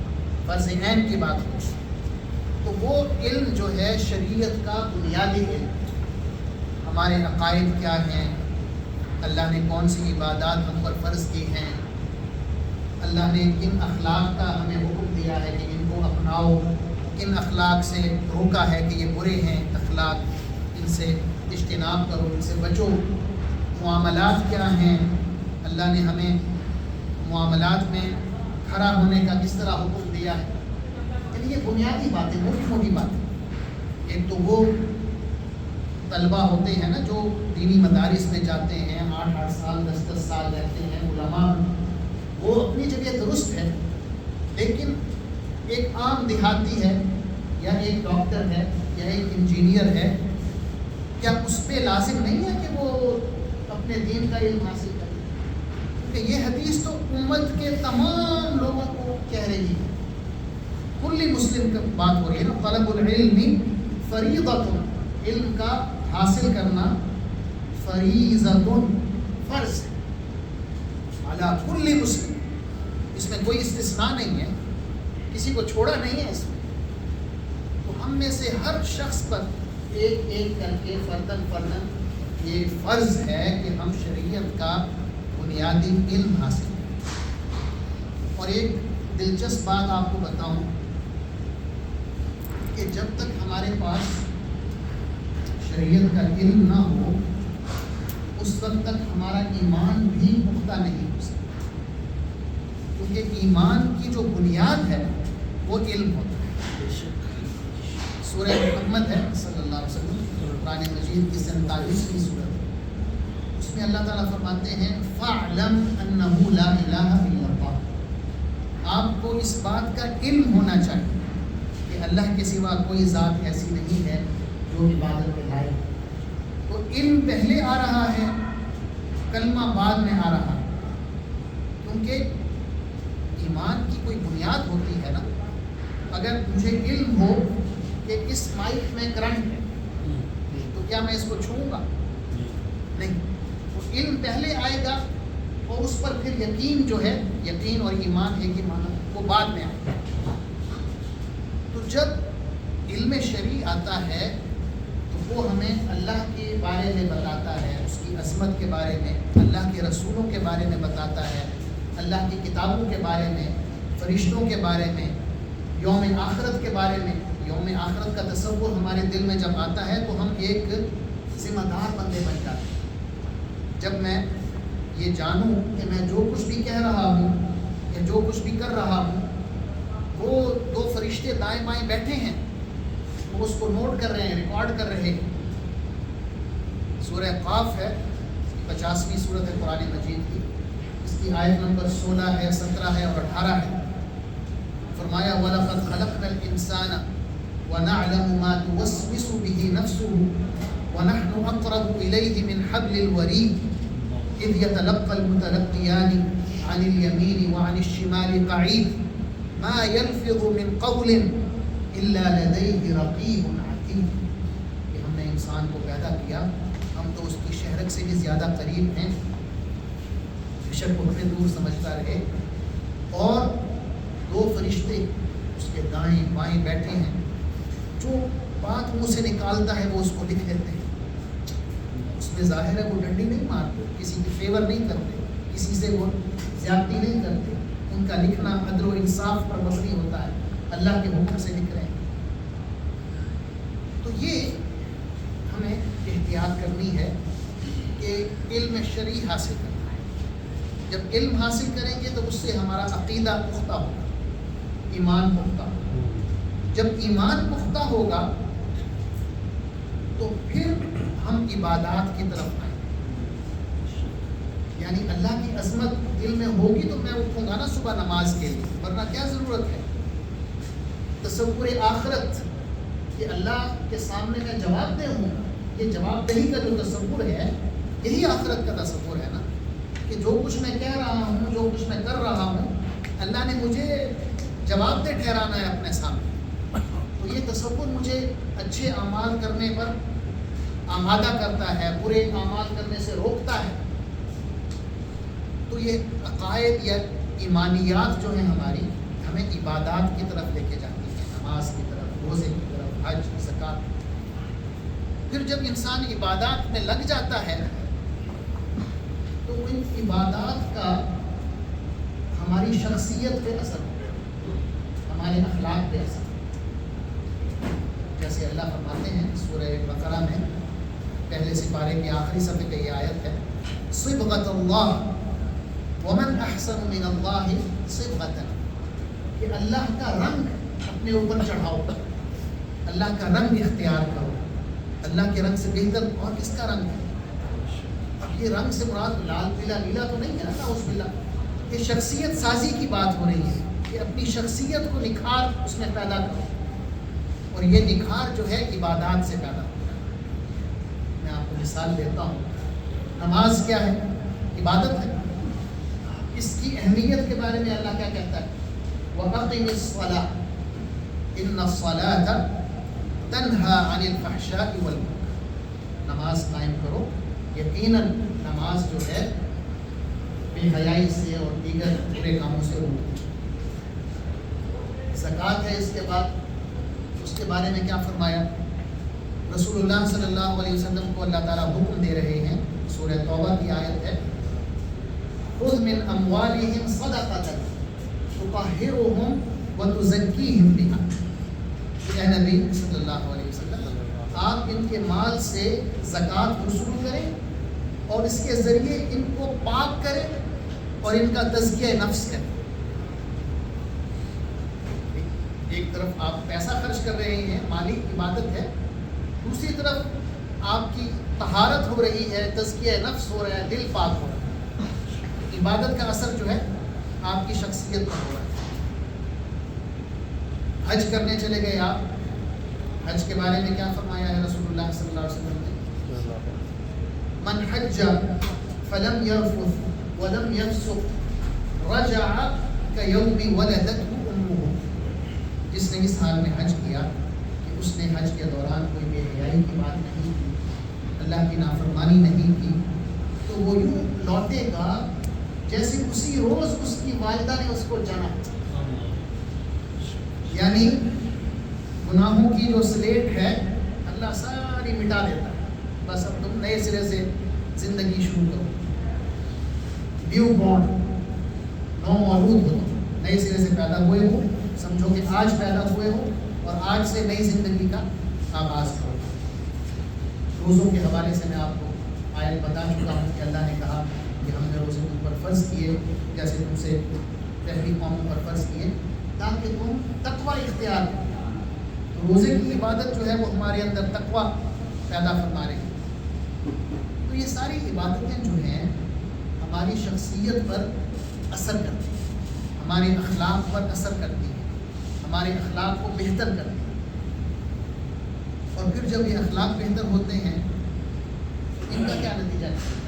فرض عین کی بات ہو، تو وہ علم جو ہے شریعت کا بنیادی علم، ہمارے عقائد کیا ہیں، اللہ نے کون سی عبادات ہم پر فرض کی ہیں، اللہ نے کن اخلاق کا ہمیں حکم دیا ہے کہ ان کو اپناؤ، کن اخلاق سے روکا ہے کہ یہ برے ہیں اخلاق، ان سے اجتناب کرو، ان سے بچو، معاملات کیا ہیں، اللہ نے ہمیں معاملات میں کھڑا ہونے کا کس طرح حکم دیا ہے، یعنی یہ بنیادی باتیں، موٹی موٹی باتیں۔ ایک تو وہ طلبہ ہوتے ہیں نا جو دینی مدارس میں جاتے ہیں، 8 سال 10 سال رہتے ہیں، علماء، وہ اپنی جگہ درست ہے، لیکن ایک عام دیہاتی ہے یا ایک ڈاکٹر ہے یا ایک انجینئر ہے، کیا اس پہ لازم نہیں ہے کہ وہ اپنے دین کا علم حاصل کرے؟ کیونکہ یہ حدیث تو امت کے تمام لوگوں کو کہہ رہی ہے، کل مسلم کا بات ہو رہی ہے نا، طلب العلم فریضۃ، علم کا حاصل کرنا فریضۃ، فرض ہے، علی کل مسلم، اس میں کوئی استثناء نہیں ہے، کسی کو چھوڑا نہیں ہے اس میں۔ تو ہم میں سے ہر شخص پر ایک ایک کر کے فردن یہ فرض ہے کہ ہم شریعت کا بنیادی علم حاصل کریں۔ اور ایک دلچسپ بات آپ کو بتاؤں کہ جب تک ہمارے پاس شریعت کا علم نہ ہو اس وقت تک ہمارا ایمان بھی پختہ نہیں ہو سکتا، کیونکہ ایمان کی جو بنیاد ہے وہ علم ہوتا ہے۔ سورہ محمد ہے صلی اللہ علیہ وسلم، قرآن مجید کی 47ویں سورت ہے، اس میں اللہ تعالیٰ فرماتے ہیں فَاعْلَمْ أَنَّهُ لَا إِلَٰهَ إِلَّا اللَّهُ، آپ کو اس بات کا علم ہونا چاہیے کہ اللہ کے سوا کوئی ذات ایسی نہیں ہے جو عبادت کے لائق۔ تو علم پہلے آ رہا ہے، کلمہ بعد میں آ رہا ہے، کیونکہ ایمان کی کوئی بنیاد ہوتی ہے نا۔ اگر مجھے علم ہو کہ اس مائک میں کرنٹ ہے تو کیا میں اس کو چھوؤں گا؟ نہیں، تو علم پہلے آئے گا اور اس پر پھر یقین جو ہے، یقین اور ایمان ایک ہی معنی، وہ بعد میں آئے گا۔ تو جب علم شرعی آتا ہے تو وہ ہمیں اللہ کے بارے میں بتاتا ہے، اس کی عظمت کے بارے میں، اللہ کے رسولوں کے بارے میں بتاتا ہے، اللہ کی کتابوں کے بارے میں، فرشتوں کے بارے میں، یوم آخرت کے بارے میں۔ یوم آخرت کا تصور ہمارے دل میں جب آتا ہے تو ہم ایک ذمہ دار بندے بن جاتے ہیں۔ جب میں یہ جانوں کہ میں جو کچھ بھی کہہ رہا ہوں یا جو کچھ بھی کر رہا ہوں وہ 2 فرشتے دائیں بائیں بیٹھے ہیں، وہ اس کو نوٹ کر رہے ہیں، ریکارڈ کر رہے ہیں۔ سورہ قاف ہے، 50ویں سورت ہے قرآن مجید کی، اس کی آیت نمبر 16 ہے، 17 ہے اور 18 ہے۔ فرمایا وَلَقَدْ خَلَقْنَا الْإِنسَانَ وَنَعْلَمُ مَا تُوَسْوِسُ بِهِ نَفْسُهُ وَنَحْنُ أَقْرَبُ إِلَيْهِ مِنْ حَبْلِ الْوَرِيدِ إِذْ يَتَلَقَّى الْمُتَلَقِّيَانِ عَنِ الْيَمِينِ وَعَنِ الشِّمَالِ قَعِيدٌ مَا يَلْفِظُ مِنْ قَوْلٍ إِلَّا لَدَيْهِ رَقِيبٌ عَتِيدٌ۔ کہ ہم نے انسان کو پیدا کیا، ہم تو اس کی شہرت سے بھی زیادہ قریب ہیں، بے شک وہ ہمیں دور سمجھتا رہے، اور 2 فرشتے اس کے دائیں بائیں بیٹھے ہیں، جو بات منہ سے نکالتا ہے وہ اس کو لکھ لیتے ہیں۔ اس میں ظاہر ہے وہ ڈنڈی نہیں مارتے، کسی کی فیور نہیں کرتے، کسی سے وہ زیادتی نہیں کرتے، ان کا لکھنا عدل و انصاف پر مبنی ہوتا ہے، اللہ کے حکم سے لکھ رہے ہیں۔ تو یہ ہمیں احتیاط کرنی ہے کہ علم شرعی حاصل کرنا ہے۔ جب علم حاصل کریں گے تو اس سے ہمارا عقیدہ پختہ ہوگا، ایمان پختہ ہوگا۔ جب ایمان پختہ ہوگا تو پھر ہم عبادات کی طرف آئیں گے، یعنی اللہ کی عظمت دل میں ہوگی تو میں اٹھوں گا نا صبح نماز کے لیے، ورنہ کیا ضرورت ہے؟ تصور آخرت کہ اللہ کے سامنے میں جواب دے ہوں، یہ جواب دہی کا جو تصور ہے یہی آخرت کا تصور ہے نا، کہ جو کچھ میں کہہ رہا ہوں، جو کچھ میں کر رہا ہوں، اللہ نے مجھے جواب دہ ٹھہرانا ہے اپنے سامنے۔ تو یہ تصور مجھے اچھے اعمال کرنے پر آمادہ کرتا ہے، برے اعمال کرنے سے روکتا ہے۔ تو یہ عقائد یا ایمانیات جو ہیں ہماری، ہمیں عبادات کی طرف لے کے جاتی ہیں، نماز کی طرف، روزے کی طرف، حج، زکوٰۃ۔ پھر جب انسان عبادات میں لگ جاتا ہے تو ان عبادات کا ہماری شخصیت پہ اثر ہوتا ہے، ہمارے اخلاق پہ اثر ہوتا ہے۔ جیسے اللہ فرماتے ہیں سورہ بقرہ میں پہلے سپارے کے آخری صفحے پہ یہ آیت ہے، صبغۃ اللہ ومن احسن من اللہ صبغۃ، کہ اللہ کا رنگ اپنے اوپر چڑھاؤ، اللہ کا رنگ اختیار کرو۔ اللہ کے رنگ سے بہتر اور کس کا رنگ ہے؟ اب یہ رنگ سے مراد لال پیلا نیلا تو نہیں ہے نا، نعوذ باللہ۔ یہ شخصیت سازی کی بات ہو رہی ہے کہ اپنی شخصیت کو نکھار اس میں پیدا کرو، اور یہ نکھار جو ہے عبادات سے پیدا ہوتا ہے۔ میں آپ کو مثال دیتا ہوں، نماز کیا ہے؟ عبادت ہے۔ اس کی اہمیت کے بارے میں اللہ کیا کہتا ہے؟ وَأَقِمِ الصَّلَاةَ إِنَّ الصَّلَاةَ تَنْهَىٰ عَنِ الْفَحْشَاءِ وَالْمُنکَرِ، نماز قائم کرو، یقیناً نماز جو ہے بے حیائی سے اور دیگر برے کاموں سے روکتی ہے۔ زکوٰۃ ہے اس کے بعد، اس کے بارے میں کیا فرمایا؟ رسول اللہ صلی اللہ علیہ وسلم کو اللہ تعالیٰ حکم دے رہے ہیں، سورہ توبہ کی آیت ہے، خُذْ مِنْ أَمْوَالِهِمْ صَدَقَةً تُطَهِّرُهُمْ وَتُزَكِّيهِمْ بِهَا، اے نبی صلی اللہ علیہ وسلم، آپ ان کے مال سے زکوٰۃ وصول کریں اور اس کے ذریعے ان کو پاک کریں اور ان کا تزکیہ نفس کریں۔ ایک طرف آپ پیسہ خرچ کر رہے ہیں، مالی عبادت ہے، دوسری طرف آپ کی طہارت ہو رہی ہے، تزکیہ نفس ہو رہا ہے، دل پاک ہو رہا ہے۔ عبادت کا اثر جو ہے آپ کی شخصیت پر ہو رہا ہے۔ حج کرنے چلے گئے آپ، حج کے بارے میں کیا فرمایا ہے رسول اللہ صلی اللہ علیہ وسلم نے؟ من حج فلم يرفث ولم يفسق رجع كيوم ولدته امه، جس نے اس حال میں حج کیا کہ اس نے حج کے دوران کوئی بے حیائی کی بات نہیں کی، اللہ کی نافرمانی نہیں کی، تو وہ یوں لوٹے گا جیسے اسی روز اس کی والدہ نے اس کو جانا۔ یعنی گناہوں کی جو سلیٹ ہے اللہ ساری مٹا دیتا ہے، بس اب تم نئے سرے سے زندگی شروع کرو، نیو بورن، نو مولود ہو، نئے سرے سے پیدا ہوئے ہو، سمجھو کہ آج پیدا ہوئے ہو اور آج سے نئی زندگی کا آغاز کرو۔ روزوں کے حوالے سے میں آپ کو آیت بتا چکا ہوں کہ اللہ نے کہا کہ ہم نے روزے تم پر فرض کیے جیسے تم سے پہلی قوموں پر فرض کیے، تاکہ تم تقوی اختیار کرو۔ تو روزے کی عبادت جو ہے وہ ہمارے اندر تقوی پیدا فرما رہی ہے۔ تو یہ ساری عبادتیں جو ہیں ہماری شخصیت پر اثر کرتی ہیں، ہمارے اخلاق پر اثر کرتی ہیں، ہمارے اخلاق کو بہتر کرتی ہیں۔ اور پھر جب یہ اخلاق بہتر ہوتے ہیں تو ان کا کیا نتیجہ نکلتا ہے؟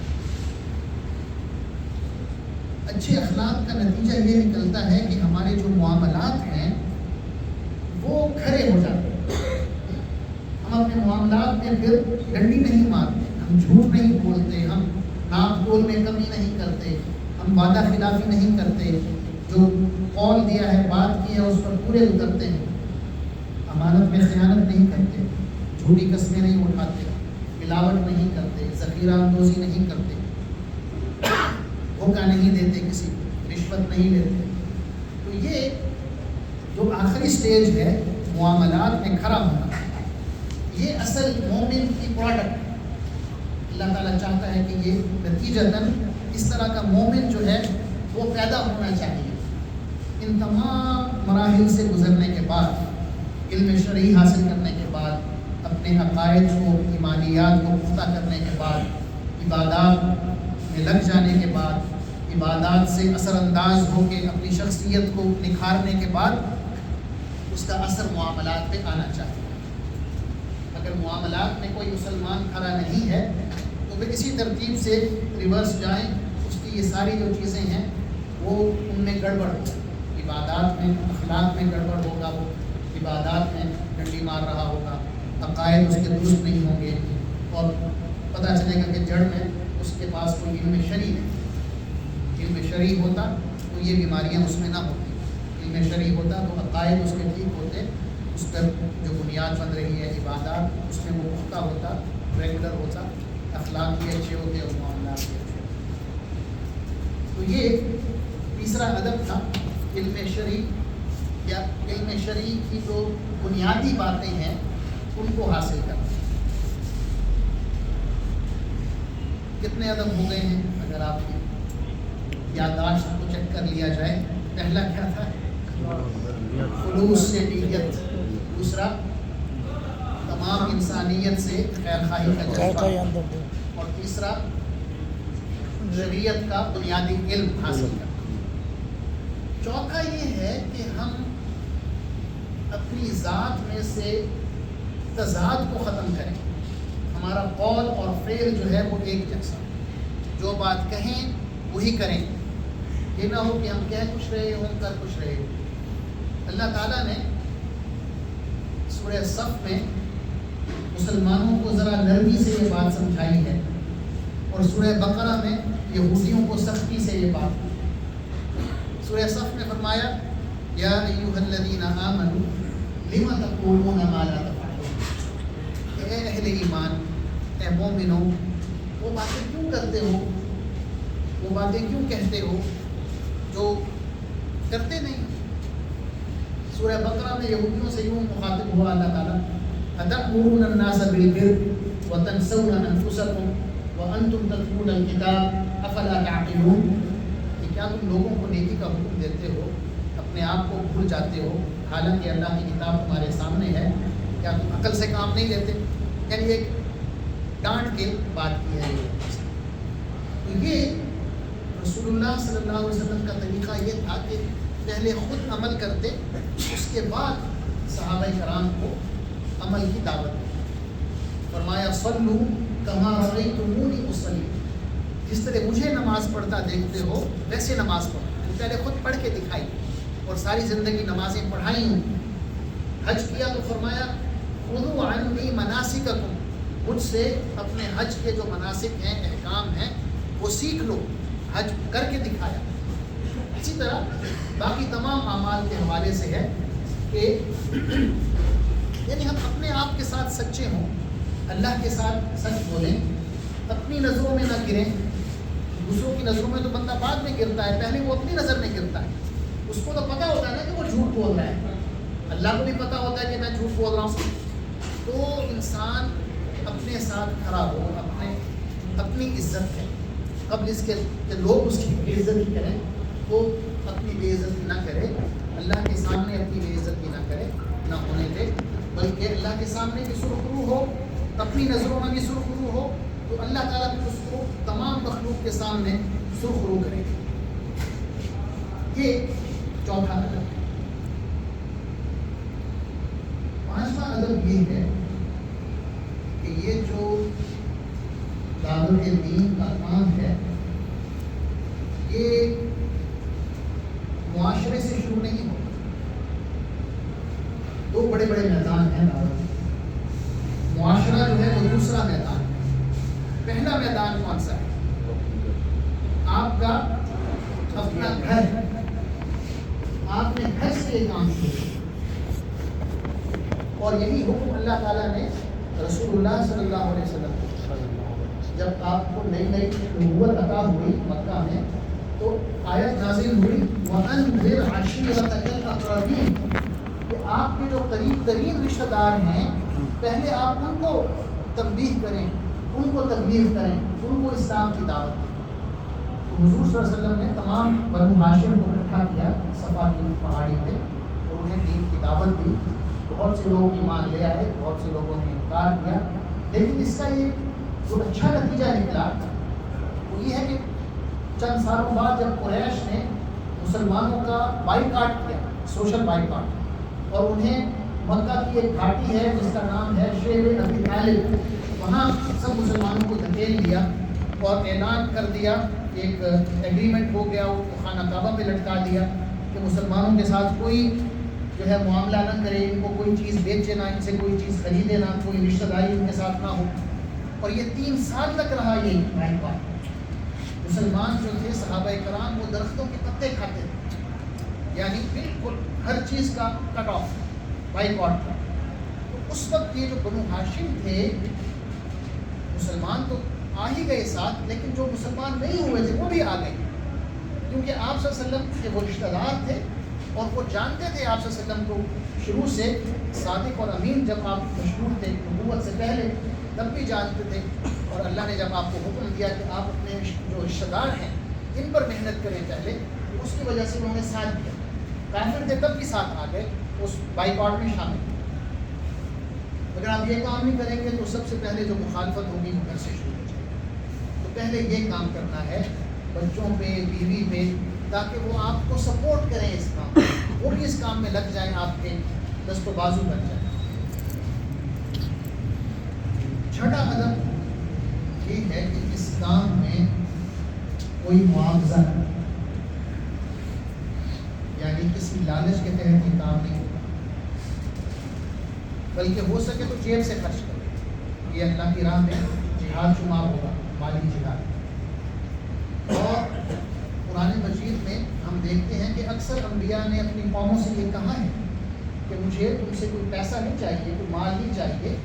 اچھے اخلاق کا نتیجہ یہ نکلتا ہے کہ ہمارے جو معاملات ہیں وہ کھرے ہو جاتے ہیں۔ ہم اپنے معاملات میں پھر ڈنڈی نہیں مارتے، ہم جھوٹ نہیں بولتے، ہم ناپ تول میں کمی نہیں کرتے، ہم وعدہ خلافی نہیں کرتے، جو قول دیا ہے، بات کی ہے، اس پر پورے اترتے ہیں، امانت میں خیانت نہیں کرتے، جھوٹی قسمیں نہیں اٹھاتے، ملاوٹ نہیں کرتے، ذخیرہ اندوزی نہیں کرتے، دھوکہ نہیں دیتے کسی کو، رشوت نہیں لیتے. تو یہ جو آخری سٹیج ہے معاملات میں کھڑا ہونا، یہ اصل مومن کی پروڈکٹ ہے. اللہ تعالیٰ چاہتا ہے کہ یہ نتیجتاً اس طرح کا مومن جو ہے وہ پیدا ہونا چاہیے. ان تمام مراحل سے گزرنے کے بعد، علم شرعی حاصل کرنے کے بعد، اپنے عقائد کو، ایمانیات کو پختہ کرنے کے بعد، عبادات میں لگ جانے کے بعد، عبادات سے اثر انداز ہو کے اپنی شخصیت کو نکھارنے کے بعد اس کا اثر معاملات پہ آنا چاہیے. اگر معاملات میں کوئی مسلمان کھڑا نہیں ہے تو پھر اسی ترتیب سے ریورس جائیں. اس کی یہ ساری جو چیزیں ہیں وہ ان میں گڑبڑ ہوگا. عبادات میں، اخلاق میں گڑبڑ ہوگا، وہ عبادات میں ڈنڈی مار رہا ہوگا، عقائد اس کے درست نہیں ہوں گے، اور پتہ چلے گا کہ جڑ میں اس کے پاس کوئی علم شرعی نہیں. علم شرعی ہوتا تو یہ بیماریاں اس میں نہ ہوتی. علم شرعی ہوتا تو عقائد اس کے ٹھیک ہوتے، اس پر جو بنیاد بن رہی ہے عبادات اس میں وہ پختہ ہوتا، ریگولر ہوتا، اخلاق بھی اچھے ہوتے اور معاملات بھی اچھے ہوتے. تو یہ تیسرا ادب تھا علم شرعی، یا علم شرعی کی جو بنیادی باتیں ہیں ان کو حاصل کرنا. کتنے ادب ہو گئے ہیں اگر آپ کی یادداشت کو چیک کر لیا جائے؟ پہلا کیا تھا؟ خلوص سے نیت. دوسرا تمام انسانیت سے خیر خواہی کا جذبہ. اور تیسرا شریعت کا بنیادی علم حاصل کرنا. چوتھا یہ ہے کہ ہم اپنی ذات میں سے تضاد کو ختم کریں. ہمارا قول اور فعل جو ہے وہ ایک جیسا، جو بات کہیں وہی کریں. یہ نہ ہو کہ ہم کہہ کچھ رہے ہوں کر کچھ رہے ہوں. اللہ تعالیٰ نے سورہ صف میں مسلمانوں کو ذرا نرمی سے یہ بات سمجھائی ہے، اور سورہ بقرہ میں یہودیوں کو سختی سے یہ بات. سورہ صف میں فرمایا یا ایھا الذین آمنوا لم تقولون ما لا تفعلون. اے اہل ایمان، اے مومنو، وہ باتیں کیوں کرتے ہو، وہ باتیں کیوں کہتے ہو جو کرتے نہیں. سورہ بقرہ میں یہودیوں سے یوں مخاطب ہوا اللہ تعالیٰ، اتأمرون الناس بالبر وتنسون انفسکم وانتم تتلون الکتاب افلا تعقلون. کہ کیا تم لوگوں کو نیکی کا حکم دیتے ہو، اپنے آپ کو بھول جاتے ہو، حالانکہ اللہ کی کتاب تمہارے سامنے ہے، کیا تم عقل سے کام نہیں لیتے؟ یعنی ایک ڈانٹ کے بات کی ہے. تو یہ رسول اللہ صلی اللہ علیہ وسلم کا طریقہ یہ تھا کہ پہلے خود عمل کرتے، اس کے بعد صحابہ کرام کو عمل کی دعوت دی. فرمایا صلو کما رأیتمونی اصلی، جس طرح مجھے نماز پڑھتا دیکھتے ہو ویسے نماز پڑھو. پہلے خود پڑھ کے دکھائی اور ساری زندگی نمازیں پڑھائی ہوں. حج کیا تو فرمایا خذوا عنی مناسککم، مجھ سے اپنے حج کے جو مناسک ہیں، احکام ہیں، وہ سیکھ لو. حج کر کے دکھایا. اسی طرح باقی تمام اعمال کے حوالے سے ہے کہ یعنی ہم اپنے آپ کے ساتھ سچے ہوں، اللہ کے ساتھ سچ بولیں، اپنی نظروں میں نہ گریں. دوسروں کی نظروں میں تو بندہ بعد میں گرتا ہے، پہلے وہ اپنی نظر میں گرتا ہے. اس کو تو پتہ ہوتا ہے نا کہ وہ جھوٹ بول رہا ہے، اللہ کو بھی پتہ ہوتا ہے کہ میں جھوٹ بول رہا ہوں. تو انسان اپنے ساتھ کھڑا ہو، اپنی عزت ہے قبل اس کے کہ لوگ اس کی بے عزتی کریں، تو اپنی بے عزتی نہ کرے. اللہ کے سامنے اپنی بے عزتی نہ کرے، نہ ہونے دے، بلکہ اللہ کے سامنے بھی سرخرو ہو، اپنی نظروں میں بھی سرخرو ہو، تو اللہ تعالیٰ بھی اس کو تمام مخلوق کے سامنے سرخرو کرے گا. یہ چوتھا ادب ہے. پانچواں ادب یہ ہے کہ یہ جو دعوت دین کا کام ہے یہ معاشرے سے شروع نہیں ہوتا. دو بڑے بڑے میدان ہیں دعوت. معاشرہ جو ہے وہ دوسرا میدان ہے. پہلا میدان کون سا ہے؟ آپ کا اپنا گھر ہے. آپ نے گھر سے یہ کام کیا، اور یہی حکم اللہ تعالیٰ نے رسول اللہ صلی اللہ علیہ وسلم جب آپ کو نئی نئی نبوت عطا ہوئی مکہ میں، تو آیت نازل ہوئی وَأَنذِرْ عَشِيرَتَكَ الْأَقْرَبِينَ کہ آپ کے جو قریب ترین رشتہ دار ہیں پہلے آپ ان کو تنبیہ کریں، ان کو تبلیغ کریں، ان کو اسلام کی دعوت دیں۔ تو حضور صلی اللہ علیہ وسلم نے تمام بنو ہاشم کو اکٹھا کیا صفا کی پہاڑی پہ اور انہیں دین کی دعوت دی۔ بہت سے لوگ ایمان لے آئے، بہت سے لوگوں نے انکار کیا، لیکن اس کا یہ جو اچھا نتیجہ نکلا وہ یہ ہے کہ چند سالوں بعد جب قریش نے مسلمانوں کا بائیکاٹ کیا، سوشل بائیکاٹ، اور انہیں مکہ کی ایک گھاٹی ہے جس کا نام ہے شیب ابی طالب، وہاں سب مسلمانوں کو دھکیل دیا اور اعلان کر دیا، ایک ایگریمنٹ ہو گیا، وہ خانہ کعبہ پہ لٹکا دیا کہ مسلمانوں کے ساتھ کوئی جو ہے معاملہ نہ کرے، ان کو کوئی چیز بیچے نہ، ان سے کوئی چیز خریدے نہ، کوئی رشتہ داری ان کے ساتھ نہ ہو۔ اور یہ 3 سال تک رہا یہ بائیکاٹ۔ مسلمان جو تھے صحابہ کرام وہ درختوں کے پتے کھاتے تھے، یعنی بالکل ہر چیز کا کٹ آف، بائیکاٹ کا۔ تو اس وقت یہ جو بنو ہاشم تھے مسلمان تو آ ہی گئے ساتھ، لیکن جو مسلمان نہیں ہوئے تھے وہ بھی آ گئے، کیونکہ آپ صلی اللہ علیہ وسلم کے وہ رشتہ دار تھے اور وہ جانتے تھے آپ صلی اللہ علیہ وسلم کو شروع سے صادق اور امین، جب آپ مشہور تھے نبوت سے پہلے تب بھی جانتے تھے، اور اللہ نے جب آپ کو حکم دیا کہ آپ اپنے جو رشتہ دار ہیں ان پر محنت کریں پہلے، اس کی وجہ سے انہوں نے ساتھ دیا۔ کافر تھے تب بھی ساتھ آ گئے، اس بائیکاٹ میں شامل۔ اگر آپ یہ کام نہیں کریں گے تو سب سے پہلے جو مخالفت ہوگی وہ گھر سے شروع ہو جائے گی۔ تو پہلے یہ کام کرنا ہے بچوں پہ، بیوی پہ، تاکہ وہ آپ کو سپورٹ کریں اس کام میں، وہ بھی اس کام میں لگ جائیں، آپ کے دست و بازو بن جائیں۔ چھٹا ادب یہ ہے کہ اس کام میں کوئی معاوضہ نہیں، یعنی کسی لالچ کے تحت یہ کام نہیں ہوگا، بلکہ ہو سکے تو جیب سے خرچ کریں۔ یہ اللہ کی راہ میں جہاد شمار ہوگا، مالی جہاد۔ اور قرآن مجید میں ہم دیکھتے ہیں کہ اکثر انبیاء نے اپنی قوموں سے یہ کہا ہے کہ مجھے تم سے کوئی پیسہ نہیں چاہیے، کوئی مال نہیں چاہیے،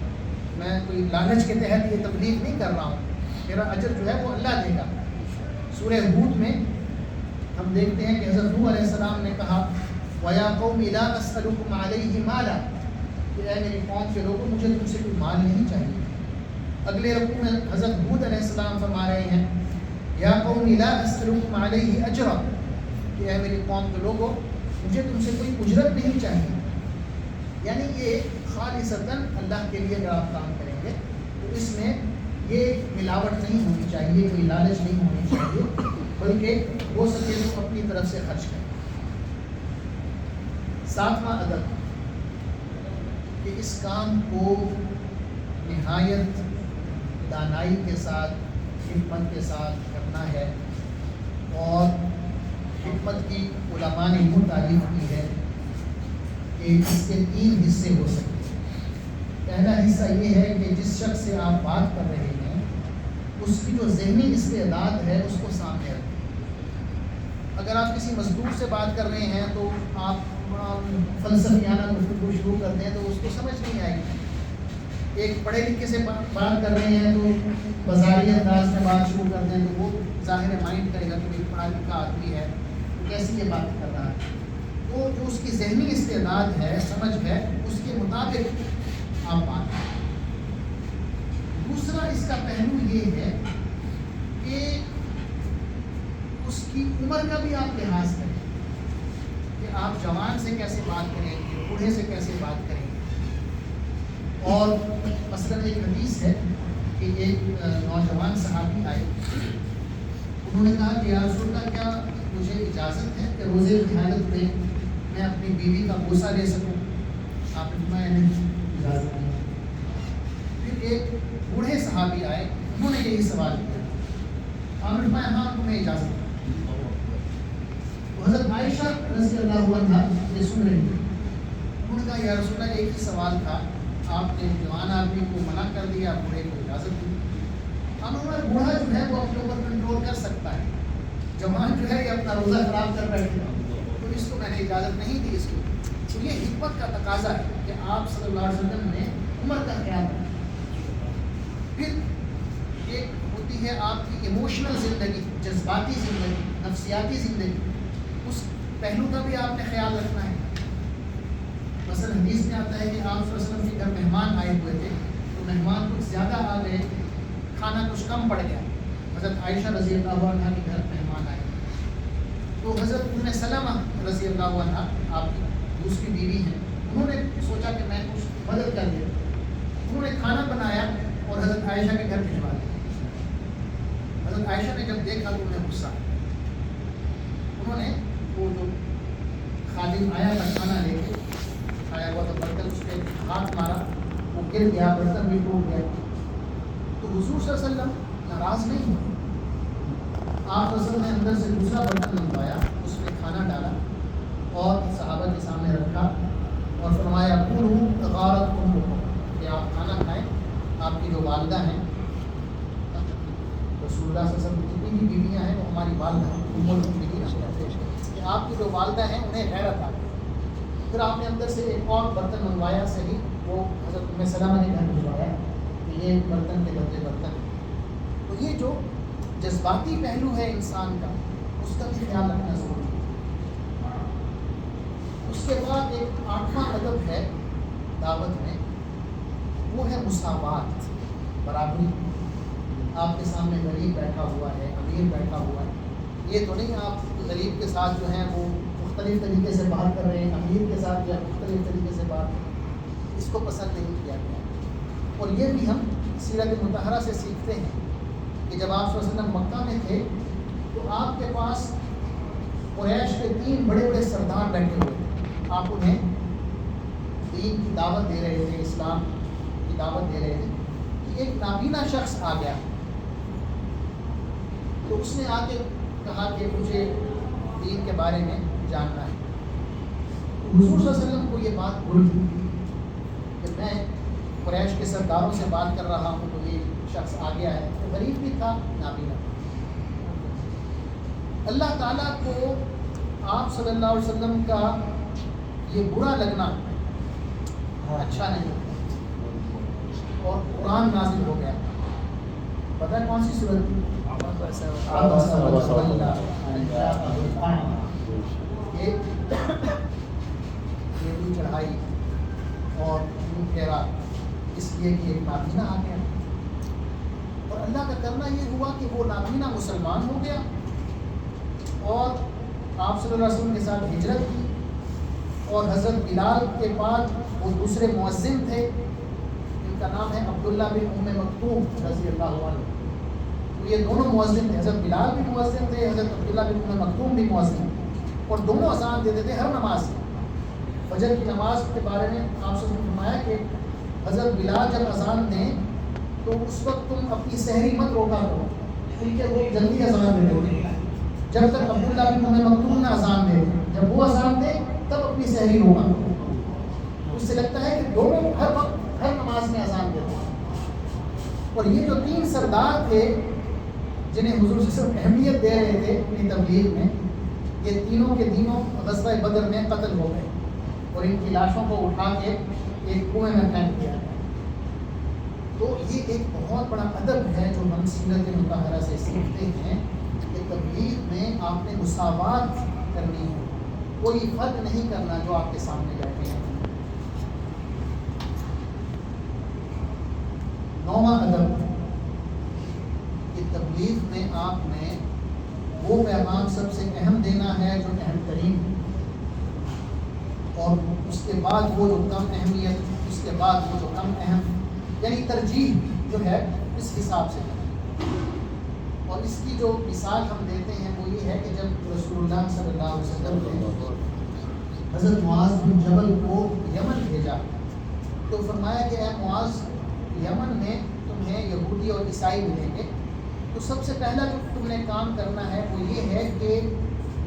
میں کوئی لالچ کے تحت یہ تبلیغ نہیں کر رہا ہوں، میرا اجر جو ہے وہ اللہ دے گا۔ سورہ ہود میں ہم دیکھتے ہیں کہ حضرت نوح علیہ السلام نے کہا وَيَا قَوْمِ لَا أَسْأَلُكُمْ عَلَيْهِ مَالًا، کہ اے میری قوم کے لوگوں مجھے تم سے کوئی مال نہیں چاہیے۔ اگلے رکوع میں حضرت ہود علیہ السلام فرما رہے ہیں یا قوم لا اسألکم علیہ اجرا، کہ اے میری قوم کے لوگوں مجھے تم سے کوئی اجرت نہیں چاہیے۔ یعنی یہ خالصتاً اللہ کے لیے اگر آپ کام کریں گے تو اس میں یہ ملاوٹ نہیں ہونی چاہیے، کوئی لالچ نہیں ہونی چاہیے، بلکہ ہو سکے تو اپنی طرف سے خرچ کریں۔ 7واں ادب کہ اس کام کو نہایت دانائی کے ساتھ، حکمت کے ساتھ کرنا ہے، اور حکمت کی علماء نے یوں تعریف کی ہے کہ اس کے 3 حصے ہو سکتے ہیں۔ پہلا حصہ یہ ہے کہ جس شخص سے آپ بات کر رہے ہیں اس کی جو ذہنی استعداد ہے اس کو سامنے رکھیں۔ اگر آپ کسی مزدور سے بات کر رہے ہیں تو آپ فلسفیانہ گفتگو شروع کرتے ہیں تو اس کو سمجھ نہیں آئے گی۔ ایک پڑھے لکھے سے بات کر رہے ہیں تو بازاری انداز میں بات شروع کرتے ہیں تو وہ ظاہر مائنڈ کرے گا کہ پڑھا لکھا آدمی ہے تو کیسی یہ بات کر رہا ہے۔ تو جو اس کی ذہنی استعداد ہے، سمجھ ہے، اس کے مطابق آپ بات کریں۔ دوسرا اس کا پہلو یہ ہے کہ اس کی عمر کا بھی آپ لحاظ کریں کہ آپ جوان سے کیسے بات کریں گے، بوڑھے سے کیسے بات کریں گے۔ اور مثلاً ایک حدیث ہے کہ ایک نوجوان صحابی آئے، انہوں نے کہا کہ یا رسول اللہ کیا مجھے اجازت ہے کہ روزے کی حالت میں میں اپنی بیوی کا بوسہ لے سکوں؟ آپ نے فرمایا نہیں، اجازت نہیں۔ پھر ایک بوڑھے صحابی آئے، انہوں نے یہی سوال کیا، آپ نے فرمایا ہاں تمہیں اجازت ہے۔ حضرت عائشہ رضی اللہ عنہا یہ سن رہی تھی، انہوں نے کہا یا رسول اللہ ایک ہی سوال تھا، آپ نے جوان آدمی کو منع کر دیا، بوڑھے کو اجازت دی۔ ہمارا بوڑھا جو ہے وہ اپنے اوپر کنٹرول کر سکتا ہے، جوان جو ہے یہ اپنا روزہ خراب کر بیٹھے گا، تو اس کو میں نے اجازت نہیں دی اس کو۔ تو یہ حکمت کا تقاضا ہے کہ آپ صلی اللہ علیہ وسلم نے عمر کا خیال رکھا۔ پھر ایک ہوتی ہوتی ہے آپ کی ایموشنل زندگی، جذباتی زندگی، نفسیاتی زندگی، اس پہلو کا بھی آپ نے خیال رکھنا ہے۔ مثلا حدیث میں آتا ہے کہ آپ صلی اللہ علیہ وسلم کے گھر مہمان آئے ہوئے تھے، تو مہمان کچھ زیادہ آ گئے، کھانا کچھ کم پڑ گیا۔ حضرت عائشہ رضی اللہ عنہ کے گھر مہمان آئے، تو حضرت ام سلمہ رضی اللہ عنہ آپ کی دوسری بیوی ہیں، انہوں نے سوچا کہ میں کچھ مدد کر دیا، انہوں نے کھانا بنایا اور حضرت عائشہ کے گھر بھجوا دیا۔ حضرت عائشہ نے جب دیکھا تو انہیں غصہ، انہوں نے وہ جو خادم آیا تھا کھانا لے کے آیا ہوا تو برتن اس پہ ہاتھ مارا، وہ گر گیا، برتن بھی ٹوٹ گیا۔ تو حضور صلی اللہ علیہ وسلم ناراض نہیں ہوئے، آپ صلی اللہ علیہ وسلم نے اندر سے دوسرا برتن منگوایا، اس میں کھانا ڈالا اور صحابہ کے سامنے رکھا اور فرمایا کلوا غارت امکم، کہ آپ کھانا کھائیں، آپ کی جو والدہ ہیں، رسول اللہ صلی اللہ علیہ وسلم کی جتنی بھی بیویاں ہیں وہ ہماری والدہ ہیں، ام المؤمنین ہیں، کہ آپ کی جو والدہ ہیں انہیں غیرت آ گئی۔ پھر آپ نے اندر سے ایک اور برتن منگوایا، صحیح وہ حضرت ام سلمہ نے گھر بھجوایا کہ یہ برتن کے بدلے برتن۔ تو یہ جو جذباتی پہلو ہے انسان کا، اس کا بھی خیال رکھنا ضروری ہے۔ اس کے بعد ایک 8واں ادب ہے دعوت میں، وہ ہے مساوات، برابری۔ آپ کے سامنے غریب بیٹھا ہوا ہے، امیر بیٹھا ہوا ہے، یہ تو نہیں آپ غریب کے ساتھ جو ہے وہ مختلف طریقے سے بات کر رہے ہیں، امیر کے ساتھ جو ہے مختلف طریقے سے بات کر رہے ہیں، اس کو پسند نہیں کیا گیا۔ اور یہ بھی ہم سیرت مطہرہ سے سیکھتے ہیں کہ جب آپ صلی اللہ علیہ وسلم مکہ میں تھے تو آپ کے پاس قریش کے 3 بڑے بڑے سردار بیٹھے ہوئے تھے، آپ انہیں دین کی دعوت دے رہے تھے، اسلام کی دعوت دے رہے تھے کہ ایک نابینا شخص آ گیا، تو اس نے آ کے کہا کہ مجھے دین کے بارے میں جاننا ہے۔ تو حضور صلی اللہ علیہ وسلم کو یہ بات بھول کہ میں قریش کے سرداروں سے بات کر رہا ہوں تو یہ شخص آ گیا ہے، تو غریب بھی تھا، نابینا۔ اللہ تعالیٰ کو آپ صلی اللہ علیہ وسلم کا یہ برا لگنا اچھا نہیں لگتا، اور قرآن نازل ہو گیا۔ پتہ ہے کون سی صورت تھی؟ یہ چڑھائی اور پھیرا اس لیے کہ ایک نابینا آ گیا، اور اللہ کا کرنا یہ ہوا کہ وہ نابینا مسلمان ہو گیا، اور آپ صلی اللہ علیہ وسلم کے ساتھ ہجرت کی، اور حضرت بلال کے بعد وہ دوسرے مؤذن تھے، ان کا نام ہے عبداللہ بن ام مکتوم رضی اللہ عنہ۔ تو یہ دونوں مؤذن تھے، حضرت بلال بھی مؤذن تھے، حضرت عبداللہ بن ام مکتوم بھی مؤذن تھے، اور دونوں اذان دیتے تھے ہر نماز میں۔ فجر کی نماز کے بارے میں آپ سے فرمایا کہ حضرت بلال جب اذان دیں تو اس وقت تم اپنی سحری مت روکا کرو، کیونکہ وہ جلدی اذان دے دیتے ہیں، جب تک عبداللہ بن ام مکتوم نہ اذان دے، جب وہ اذان دے تب اپنی سحری روکا کرو۔ اس سے لگتا ہے کہ دونوں ہر وقت ہر نماز میں اذان دیتے ہیں۔ اور یہ جو 3 سردار تھے جنہیں حضور صلی اللہ علیہ وسلم اہمیت دے رہے تھے اپنی تبلیغ میں، یہ تینوں کے تینوں غزوہ بدر میں قتل ہو گئے، اور ان کی لاشوں کو اٹھا کے ایک کنویں میں پھینک دیا گیا۔ تو یہ ایک بہت بڑا ادب ہے جو ہم سیرت مطہرہ سے سیکھتے ہیں کہ تبلیغ میں آپ نے مساوات کرنی ہے، کوئی فرق نہیں کرنا جو آپ کے سامنے بیٹھے ہیں۔ 9واں ادب کہ تبلیغ میں آپ نے وہ پیغام سب سے اہم دینا ہے جو اہم ترین ہے، اور اس کے بعد وہ جو کم اہمیت، اس کے بعد وہ جو کم اہم، یعنی ترجیح جو ہے اس حساب سے۔ اور اس کی جو مثال ہم دیتے ہیں وہ یہ ہے کہ جب رسول اللہ صلی اللہ علیہ وسلم نے حضرت معاذ بن جبل کو یمن بھیجا تو فرمایا کہ اے معاذ، یمن میں تمہیں یہودی اور عیسائی ملیں گے، تو سب سے پہلا جو تم نے کام کرنا ہے وہ یہ ہے کہ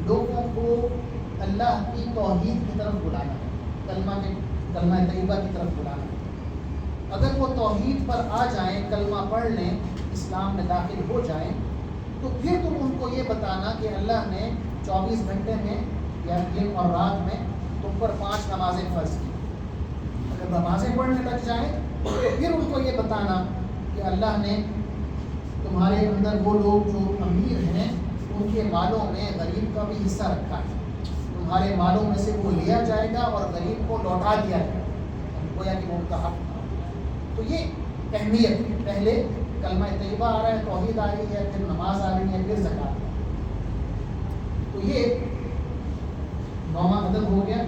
لوگوں کو اللہ کی توحید کی طرف بلانا ہے، کلمہ طیبہ کی طرف بلانا ہے۔ اگر وہ توحید پر آ جائیں، کلمہ پڑھ لیں، اسلام میں داخل ہو جائیں، تو پھر تم ان کو یہ بتانا کہ اللہ نے 24 گھنٹے میں یا دن اور رات میں تم پر 5 نمازیں فرض کی۔ اگر نمازیں پڑھنے لگ جائیں تو پھر ان کو یہ بتانا کہ اللہ نے تمہارے اندر وہ لوگ جو امیر ہیں ان کے مالوں میں غریب کا بھی حصہ رکھا ہے، تمہارے مالوں میں سے وہ لیا جائے گا اور غریب کو لوٹا دیا جائے گا، گویا کہ وہ ان کا حق تھا۔ تو یہ اہمیت، پہلے کلمہ طیبہ آ رہا ہے، توحید آ رہی ہے، پھر نماز آ رہی ہے، پھر زکوٰۃ۔ تو یہ 9واں ادب ہو گیا۔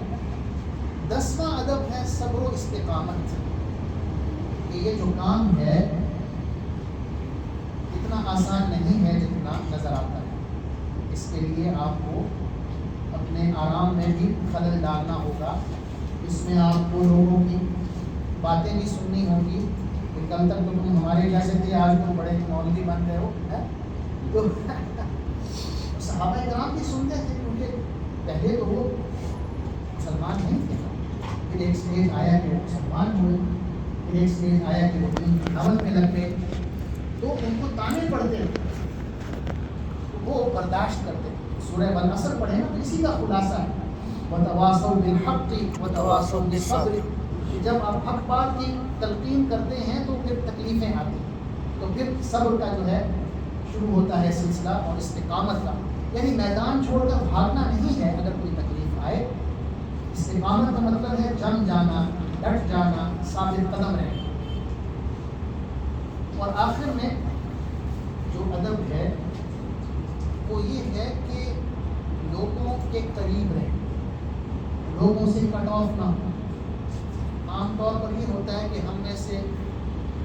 10واں ادب ہے صبر و استقامت، کہ یہ جو کام ہے اتنا آسان نہیں ہے جتنا نظر آتا ہے، اس کے لیے آپ کو اپنے آرام میں بھی خلل ڈالنا ہوگا، اس میں آپ کو لوگوں کی باتیں بھی سننی ہوں گی کہ کل تک تو تم ہمارے جیسے تھے، آج تم بڑے مولوی بن گئے ہو، تو صحابہ کرام بھی سنتے تھے، کیونکہ پہلے تو وہ مسلمان نہیں تھے، پھر ایک سٹیج آیا کہ وہ مسلمان ہوئے، پھر ایک سٹیج آیا کہ وہ دین کی دعوت میں لگ گئے، تو ان کو تانے پڑتے تو وہ برداشت کرتے۔ سورہ والعصر پڑھے نا، تو اسی کا خلاصہ ہے وَتَوَاصَوْا بِالْحَقِّ وَتَوَاصَوْا بِالصَّبْرِ، کہ جب آپ حق بات کی تلقین کرتے ہیں تو پھر تکلیفیں آتی ہیں، تو پھر صبر کا جو ہے شروع ہوتا ہے سلسلہ، اور استقامت کا، یعنی میدان چھوڑ کر بھاگنا نہیں ہے اگر کوئی تکلیف آئے۔ استقامت کا مطلب ہے جم جانا، ڈٹ جانا، ثابت قدم رہنا۔ اور آخر میں جو ادب ہے وہ یہ ہے کہ لوگوں کے قریب رہیں، لوگوں سے کٹ آف نہ ہو۔ عام طور پر یہ ہوتا ہے کہ ہم میں سے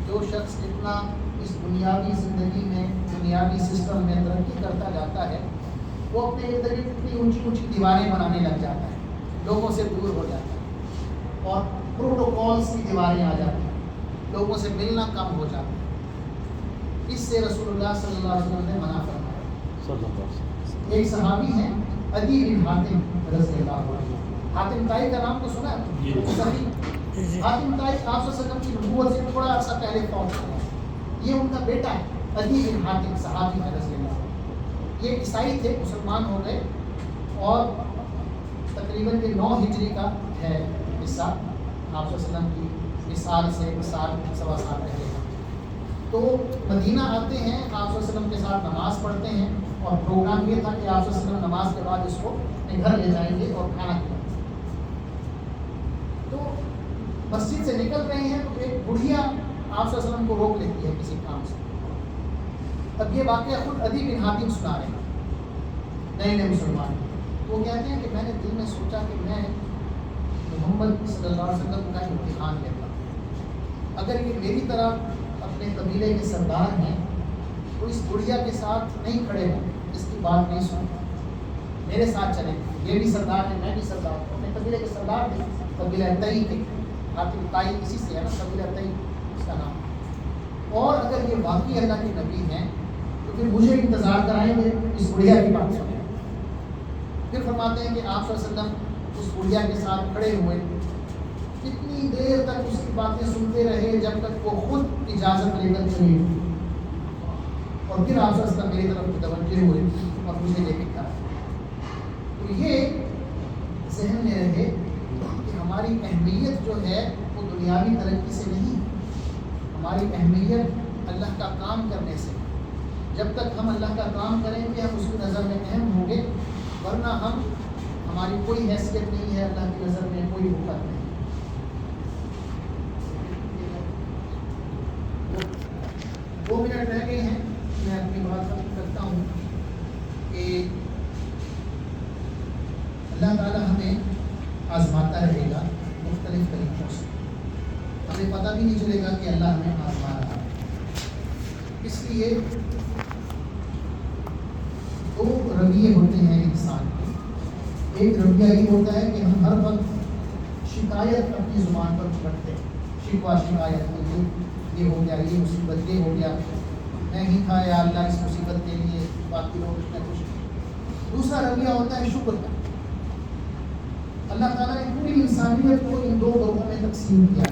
جو شخص جتنا اس دنیاوی زندگی میں، دنیاوی سسٹم میں ترقی کرتا جاتا ہے، وہ اپنے ارد گرد اتنی اونچی اونچی دیواریں بنانے لگ جاتا ہے، لوگوں سے دور ہو جاتا ہے، اور پروٹوکولس کی دیواریں آ جاتی ہیں، لوگوں سے ملنا کم ہو جاتا ہے۔ اس سے رسول اللہ صلی اللہ علیہ وسلم نے منع فرمایا۔ ایک صحابی ہیں عدی بن حاتم رضی اللہ عنہ، حاتم طائی کا نام تو سنا ہے؟ صحیح، حاتم طائی آپ صلی اللہ علیہ وسلم کی نبوت سے تھوڑا عرصہ پہلے فوت ہوا، یہ ان کا بیٹا ہے عدی بن حاتم، صحابی ہے رضی اللہ عنہ۔ یہ عیسائی تھے، مسلمان ہو گئے، اور تقریباً یہ 9 ہجری کا ہے قصہ، آپ صلی اللہ علیہ وسلم کی وصال سے سوا سال پہلے۔ تو مدینہ آتے ہیں، آپ صلی اللہ علیہ وسلم کے ساتھ نماز پڑھتے ہیں، اور پروگرام یہ تھا کہ آپ صلی اللہ علیہ وسلم نماز کے بعد اس کو اپنے گھر لے جائیں گے اور کھانا کھلائیں گے۔ تو مسجد سے نکل رہے ہیں تو ایک بڑھیا آپ صلی اللہ علیہ وسلم کو روک لیتی ہے کسی کام سے۔ اب یہ واقعہ خود عدی بن حاتم سنا رہے ہیں، نئے مسلمان۔ تو وہ کہتے ہیں کہ میں نے دل میں سوچا کہ میں محمد صلی اللہ علیہ وسلم کا امتحان لیتا ہوں، اگر یہ میری طرح اپنے قبیلے کے سردار ہیں تو اس بڑھیا کے ساتھ نہیں کھڑے ہوں، اس کی بات نہیں سن، میرے ساتھ چلیں، یہ بھی سردار ہے، میں بھی سردار ہوں، اپنے قبیلے کے سردار تھے، قبیلہ تئی کے، حاتم طائی اسی سے ہے نا، قبیلہ تئی اس کا نام۔ اور اگر یہ واقعی اللہ کے نبی ہیں تو پھر مجھے انتظار کرائیں گے، اس بڑھیا کی بات سنیں۔ پھر فرماتے ہیں کہ آپ صلی اللہ علیہ وسلم اس بڑھیا کے ساتھ کھڑے ہوئے، کتنی دیر تک اس کی باتیں سنتے رہے جب تک وہ خود اجازت لے کر چلے، اور پھر آپ صلی اللہ علیہ وسلم میری طرف متوجہ ہوئے اور مجھے لے کے کھا۔ تو یہ ذہن میں رہے کہ ہماری اہمیت جو ہے وہ دنیاوی ترقی سے نہیں، ہماری اہمیت اللہ کا کام کرنے سے۔ جب تک ہم اللہ کا کام کریں گے ہم اس کی نظر میں اہم ہوں گے، ورنہ ہماری کوئی حیثیت نہیں ہے اللہ کی نظر میں، کوئی حکم نہیں۔ 2 منٹ رہ گئے ہیں، میں اپنی بات ختم کرتا ہوں کہ اللہ تعالیٰ ہمیں آزماتا رہے گا مختلف طریقوں سے، ہمیں پتہ بھی نہیں چلے گا کہ اللہ ہمیں آزما رہا ہے۔ اس لیے 2 رویے ہوتے ہیں انسان کے۔ ایک رویہ یہ ہوتا ہے کہ ہم ہر وقت شکایت اپنی زبان پر پکڑتے ہیں، شکوہ شکایت کے، یہ ہو گیا، یہ مصیبت، یہ ہو گیا، میں ہی تھا یا اللہ اس مصیبت کے لیے، باقی لوگ اس میں کچھ۔ دوسرا رویہ ہوتا ہے شکر کا۔ اللہ تعالیٰ نے پوری انسانیت کو ان 2 گروہوں میں تقسیم کیا۔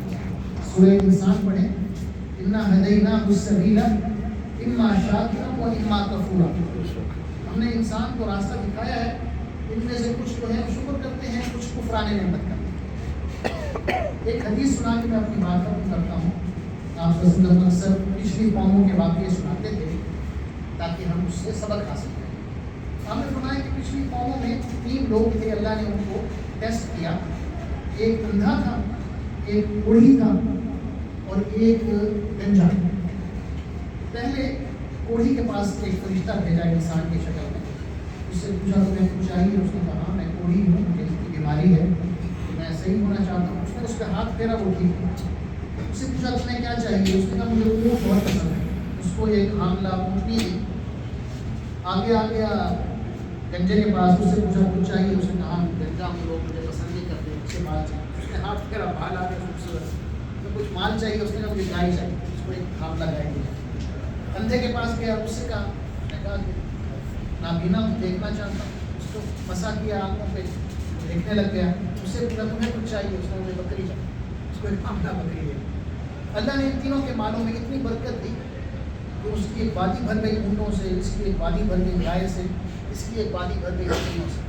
سورہ انسان پڑھیں، انا ہدیناہ السبیل اما شاکرا و اما کفورا۔ ہم نے انسان کو راستہ دکھایا ہے، ان میں سے کچھ جو ہے شکر کرتے ہیں، کچھ کفران نعمت کرتے ہیں۔ ایک حدیث سنا کے میں اپنی بات ختم کرتا ہوں۔ آپ صلی اللہ علیہ وسلم اکثر پچھلی قوموں کے واقعے سناتے تھے، تاکہ ہم اس سے سبق حاصل کریں. ہم نے فرمایا کہ پچھلی قوموں میں 3 لوگ تھے, اللہ نے ان کو ٹیسٹ کیا. ایک اندھا تھا, ایک کوڑھی تھا اور ایک گنجا. پہلے کوڑھی کے پاس ایک فرشتہ بھیجا انسان کی شکل میں. اس سے پوچھا تمہیں کچھ چاہیے؟ اس نے کہا میں کوڑھی ہوں, مجھے بیماری ہے, میں صحیح ہونا چاہتا ہوں. اس نے اس پہ ہاتھ پھیرا, وہ ٹھیک ہے. اس سے پوچھا تمہیں کیا چاہیے؟ اس نے کہا مجھے اونٹ بہت پسند ہے. اس کو ایک حاملہ اونٹنی دی. آگے آ گیا گنجے کے پاس, اس سے پوچھا کچھ چاہیے؟ اس نے کہا گنجا ہم لوگ مجھے پسند نہیں کرتے, اس سے بال چاہیے. اس نے ہاتھ پھیرا, بال آ گیا خوبصورت. کچھ مال چاہیے؟ اس نے کہا مجھے گائے چاہیے. اس کو ایک حاملہ گائے دی. اندھے کے پاس گیا, اس سے کہا, اس نے کہا کہ نابینا ہوں, دیکھنا چاہتا ہوں. اس کو مسا کیا آنکھوں پہ, دیکھنے لگ گیا. اس سے پوچھا تمہیں کچھ چاہیے؟ اس نے مجھے بکری چاہیے. اس کو ایک حاملہ بکری دی. اللہ نے ان تینوں کے مالوں میں اتنی برکت دی کہ اس کی ایک وادی بھر گئی اونٹوں سے, اس کی ایک وادی بھر گئی گائے سے, اس کی ایک وادی بھر گئی بکریوں سے.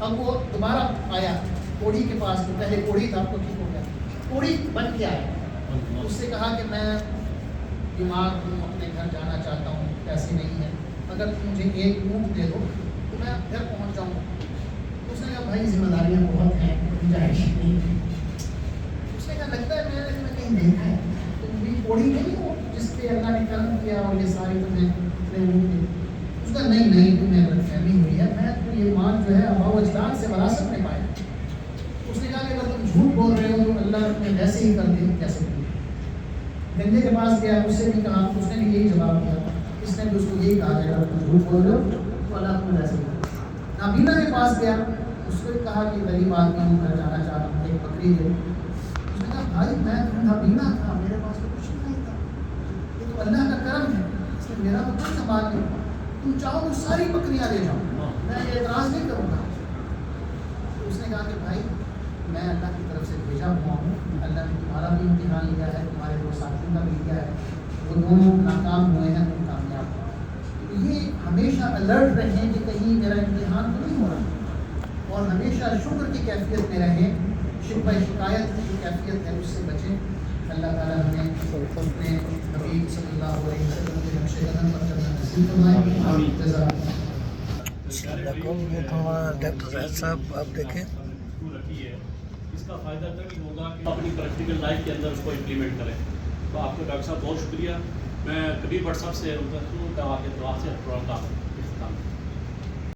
اب وہ دوبارہ آیا کوڑھی کے پاس, تو پہلے کوڑھی تھا تو ٹھیک ہو گیا. کوڑھی بن کے آیا. اس سے کہا کہ میں بیمار ہوں, اپنے گھر جانا چاہتا ہوں, پیسے نہیں ہیں, اگر تم مجھے ایک اونٹ دے دو تو میں گھر پہنچ جاؤں گا. اس نے کہا بھائی ذمہ داریاں بہت ہیں, گنجائش نہیں ہے. اس نے کہا لگتا ہے میں نے تمہیں کہیں دیکھا ہے, تم بھی کوڑھی نہیں ہو جس پہ اللہ نے کرم کیا اور یہ ساری تمہیں اپنے اونٹ دے. اس کا نہیں تمہیں غلط فہمی ہوئی ہے, میں تو یہ مال جو ہے آبا و اجداد سے وراثت میں پایا. اس نے کہا کہ اگر تم جھوٹ بول رہے ہو تو اللہ تمہیں ویسے ہی کر دے, کیسے کرے. گنجے کے پاس گیا, اس سے بھی کہا, اس نے بھی یہی جواب دیا. اس نے بھی اس کو یہی کہا کہ اگر تم جھوٹ بول رہے ہو تو اللہ تمہیں ویسے ہی کر دے. نابینا کے پاس گیا, اس کو کہا کہ غریب آدمی ہوں, گھر جانا چاہتا ہوں, ایک بکری دے. اس نے کہا بھائی میں تو نابینا تھا, میرے پاس تو کچھ نہیں تھا, یہ تو اللہ کا کرم ہے, اس نے میرا تو کوئی سامان نہیں, تم چاہو تو ساری بکریاں لے جاؤ, میں یہ اعتراض نہیں کروں گا. اس نے کہا کہ بھائی میں اللہ کی طرف سے بھیجا ہوا ہوں, اللہ نے تمہارا بھی امتحان لیا ہے, تمہارے 2 ساتھیوں کا بھی لیا ہے, وہ دونوں ناکام ہوئے ہیں, تم کامیاب ہو. یہ ہمیشہ الرٹ رہیں کہ کہیں میرا امتحان تو نہیں ہو رہا, اور ہمیشہ شکر کی کیفیت میں رہیں, شکایت کی کیفیت ہے اس سے بچیں. اللہ تعالیٰ ہمیں اپنے نبی صلی اللہ علیہ وسلم کے نقش قدم پر چلنا نصیب فرمائے. جزاک ہمارا ڈاکٹر زاہد صاحب آپ دیکھیں. اس کا فائدہ تب ہوگا کہ اپنی پریکٹیکل لائف کے اندر اس کو امپلیمنٹ کریں. تو آپ کو ڈاکٹر صاحب بہت شکریہ. میں کبیر بٹ صاحب سے کہ آپ کے دعا سے پروگرام